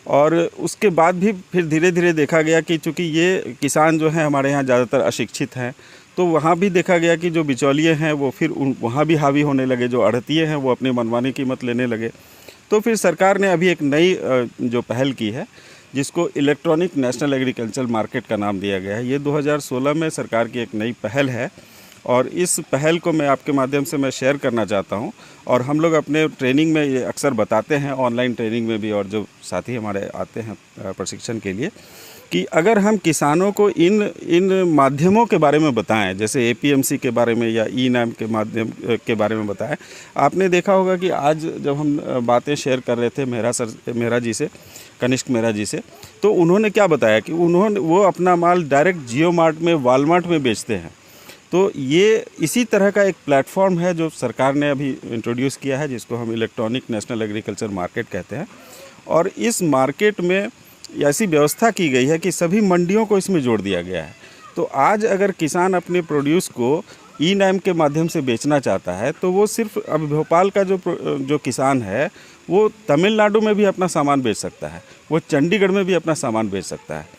और उसके बाद भी फिर धीरे धीरे देखा गया कि चूँकि ये किसान जो हैं हमारे यहाँ ज़्यादातर अशिक्षित हैं, तो वहाँ भी देखा गया कि जो बिचौलिए हैं वो फिर वहाँ भी हावी होने लगे, जो आढ़तिये हैं वो अपनी मनमानी कीमत लेने लगे। तो फिर सरकार ने अभी एक नई जो पहल की है, जिसको इलेक्ट्रॉनिक नेशनल एग्रीकल्चर मार्केट का नाम दिया गया है। ये 2016 में सरकार की एक नई पहल है और इस पहल को मैं आपके माध्यम से मैं शेयर करना चाहता हूं। और हम लोग अपने ट्रेनिंग में ये अक्सर बताते हैं, ऑनलाइन ट्रेनिंग में भी, और जो साथी हमारे आते हैं प्रशिक्षण के लिए, कि अगर हम किसानों को इन माध्यमों के बारे में बताएं, जैसे APMC के बारे में या E-NAM के माध्यम के बारे में बताएं। आपने देखा होगा कि आज जब हम बातें शेयर कर रहे थे मेहरा जी से, कनिष्क मेहरा जी से, तो उन्होंने क्या बताया कि वो अपना माल डायरेक्ट जियो मार्ट में, वालमार्ट में बेचते हैं। तो ये इसी तरह का एक प्लेटफॉर्म है जो सरकार ने अभी इंट्रोड्यूस किया है, जिसको हम इलेक्ट्रॉनिक नेशनल एग्रीकल्चर मार्केट कहते हैं। और इस मार्केट में ऐसी व्यवस्था की गई है कि सभी मंडियों को इसमें जोड़ दिया गया है। तो आज अगर किसान अपने प्रोड्यूस को E-NAM के माध्यम से बेचना चाहता है, तो वो सिर्फ अब भोपाल का जो किसान है वो तमिलनाडु में भी अपना सामान बेच सकता है, वो चंडीगढ़ में भी अपना सामान बेच सकता है।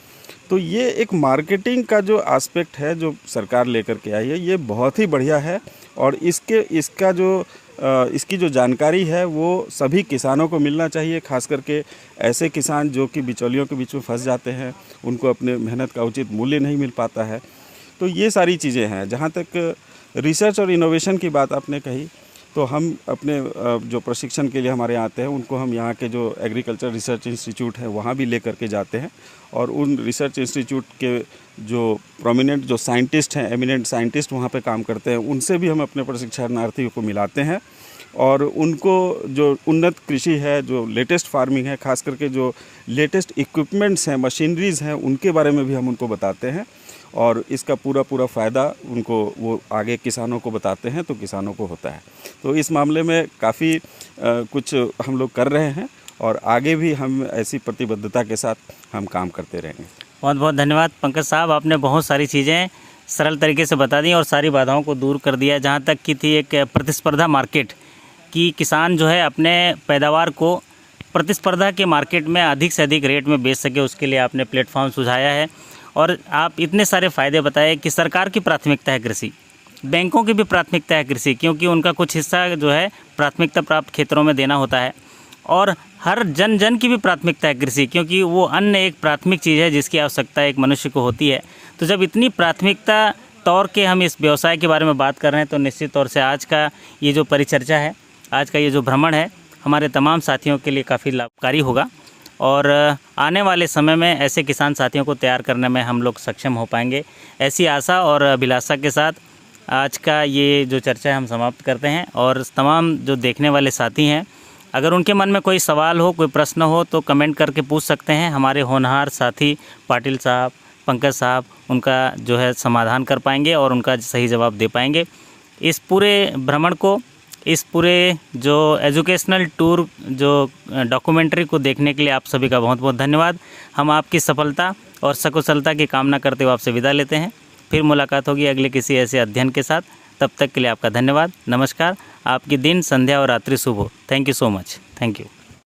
तो ये एक मार्केटिंग का जो एस्पेक्ट है जो सरकार लेकर के आई है, ये बहुत ही बढ़िया है। और इसकी जो जानकारी है वो सभी किसानों को मिलना चाहिए, खास करके ऐसे किसान जो कि बिचौलियों के बीच में फंस जाते हैं, उनको अपने मेहनत का उचित मूल्य नहीं मिल पाता है। तो ये सारी चीज़ें हैं। जहाँ तक रिसर्च और इनोवेशन की बात आपने कही, तो हम अपने जो प्रशिक्षण के लिए हमारे यहाँ आते हैं उनको हम यहाँ के जो एग्रीकल्चर रिसर्च इंस्टीट्यूट है वहाँ भी ले करके जाते हैं, और उन रिसर्च इंस्टीट्यूट के जो प्रोमिनेंट जो साइंटिस्ट हैं, एमिनेंट साइंटिस्ट वहाँ पे काम करते हैं, उनसे भी हम अपने प्रशिक्षणार्थियों को मिलाते हैं और उनको जो उन्नत कृषि है, जो लेटेस्ट फार्मिंग है, खास करके जो लेटेस्ट इक्विपमेंट्स हैं, मशीनरीज़ हैं, उनके बारे में भी हम उनको बताते हैं और इसका पूरा फ़ायदा उनको वो आगे किसानों को बताते हैं तो किसानों को होता है। तो इस मामले में काफ़ी कुछ हम लोग कर रहे हैं और आगे भी हम ऐसी प्रतिबद्धता के साथ हम काम करते रहेंगे। बहुत बहुत धन्यवाद पंकज साहब, आपने बहुत सारी चीज़ें सरल तरीके से बता दी और सारी बाधाओं को दूर कर दिया। जहाँ तक की थी एक प्रतिस्पर्धा मार्केट कि किसान जो है अपने पैदावार को प्रतिस्पर्धा के मार्केट में अधिक से अधिक रेट में बेच सके, उसके लिए आपने प्लेटफॉर्म सुझाया है। और आप इतने सारे फ़ायदे बताए कि सरकार की प्राथमिकता है कृषि, बैंकों की भी प्राथमिकता है कृषि, क्योंकि उनका कुछ हिस्सा जो है प्राथमिकता प्राप्त क्षेत्रों में देना होता है, और हर जन जन की भी प्राथमिकता है कृषि, क्योंकि वो अन्न एक प्राथमिक चीज़ है जिसकी आवश्यकता एक मनुष्य को होती है। तो जब इतनी प्राथमिकता तौर के हम इस व्यवसाय के बारे में बात कर रहे हैं तो निश्चित तौर से आज का ये जो परिचर्चा है, आज का ये जो भ्रमण है, हमारे तमाम साथियों के लिए काफ़ी लाभकारी होगा और आने वाले समय में ऐसे किसान साथियों को तैयार करने में हम लोग सक्षम हो पाएंगे। ऐसी आशा और अभिलाषा के साथ आज का ये जो चर्चा है हम समाप्त करते हैं। और तमाम जो देखने वाले साथी हैं, अगर उनके मन में कोई सवाल हो, कोई प्रश्न हो तो कमेंट करके पूछ सकते हैं। हमारे होनहार साथी पाटिल साहब, पंकज साहब उनका जो है समाधान कर पाएंगे और उनका सही जवाब दे पाएंगे। इस पूरे भ्रमण को, इस पूरे जो एजुकेशनल टूर, जो डॉक्यूमेंट्री को देखने के लिए आप सभी का बहुत बहुत धन्यवाद। हम आपकी सफलता और सकुशलता की कामना करते हुए आपसे विदा लेते हैं। फिर मुलाकात होगी अगले किसी ऐसे अध्ययन के साथ। तब तक के लिए आपका धन्यवाद, नमस्कार। आपकी दिन, संध्या और रात्रि शुभ हो। Thank you so much. Thank you.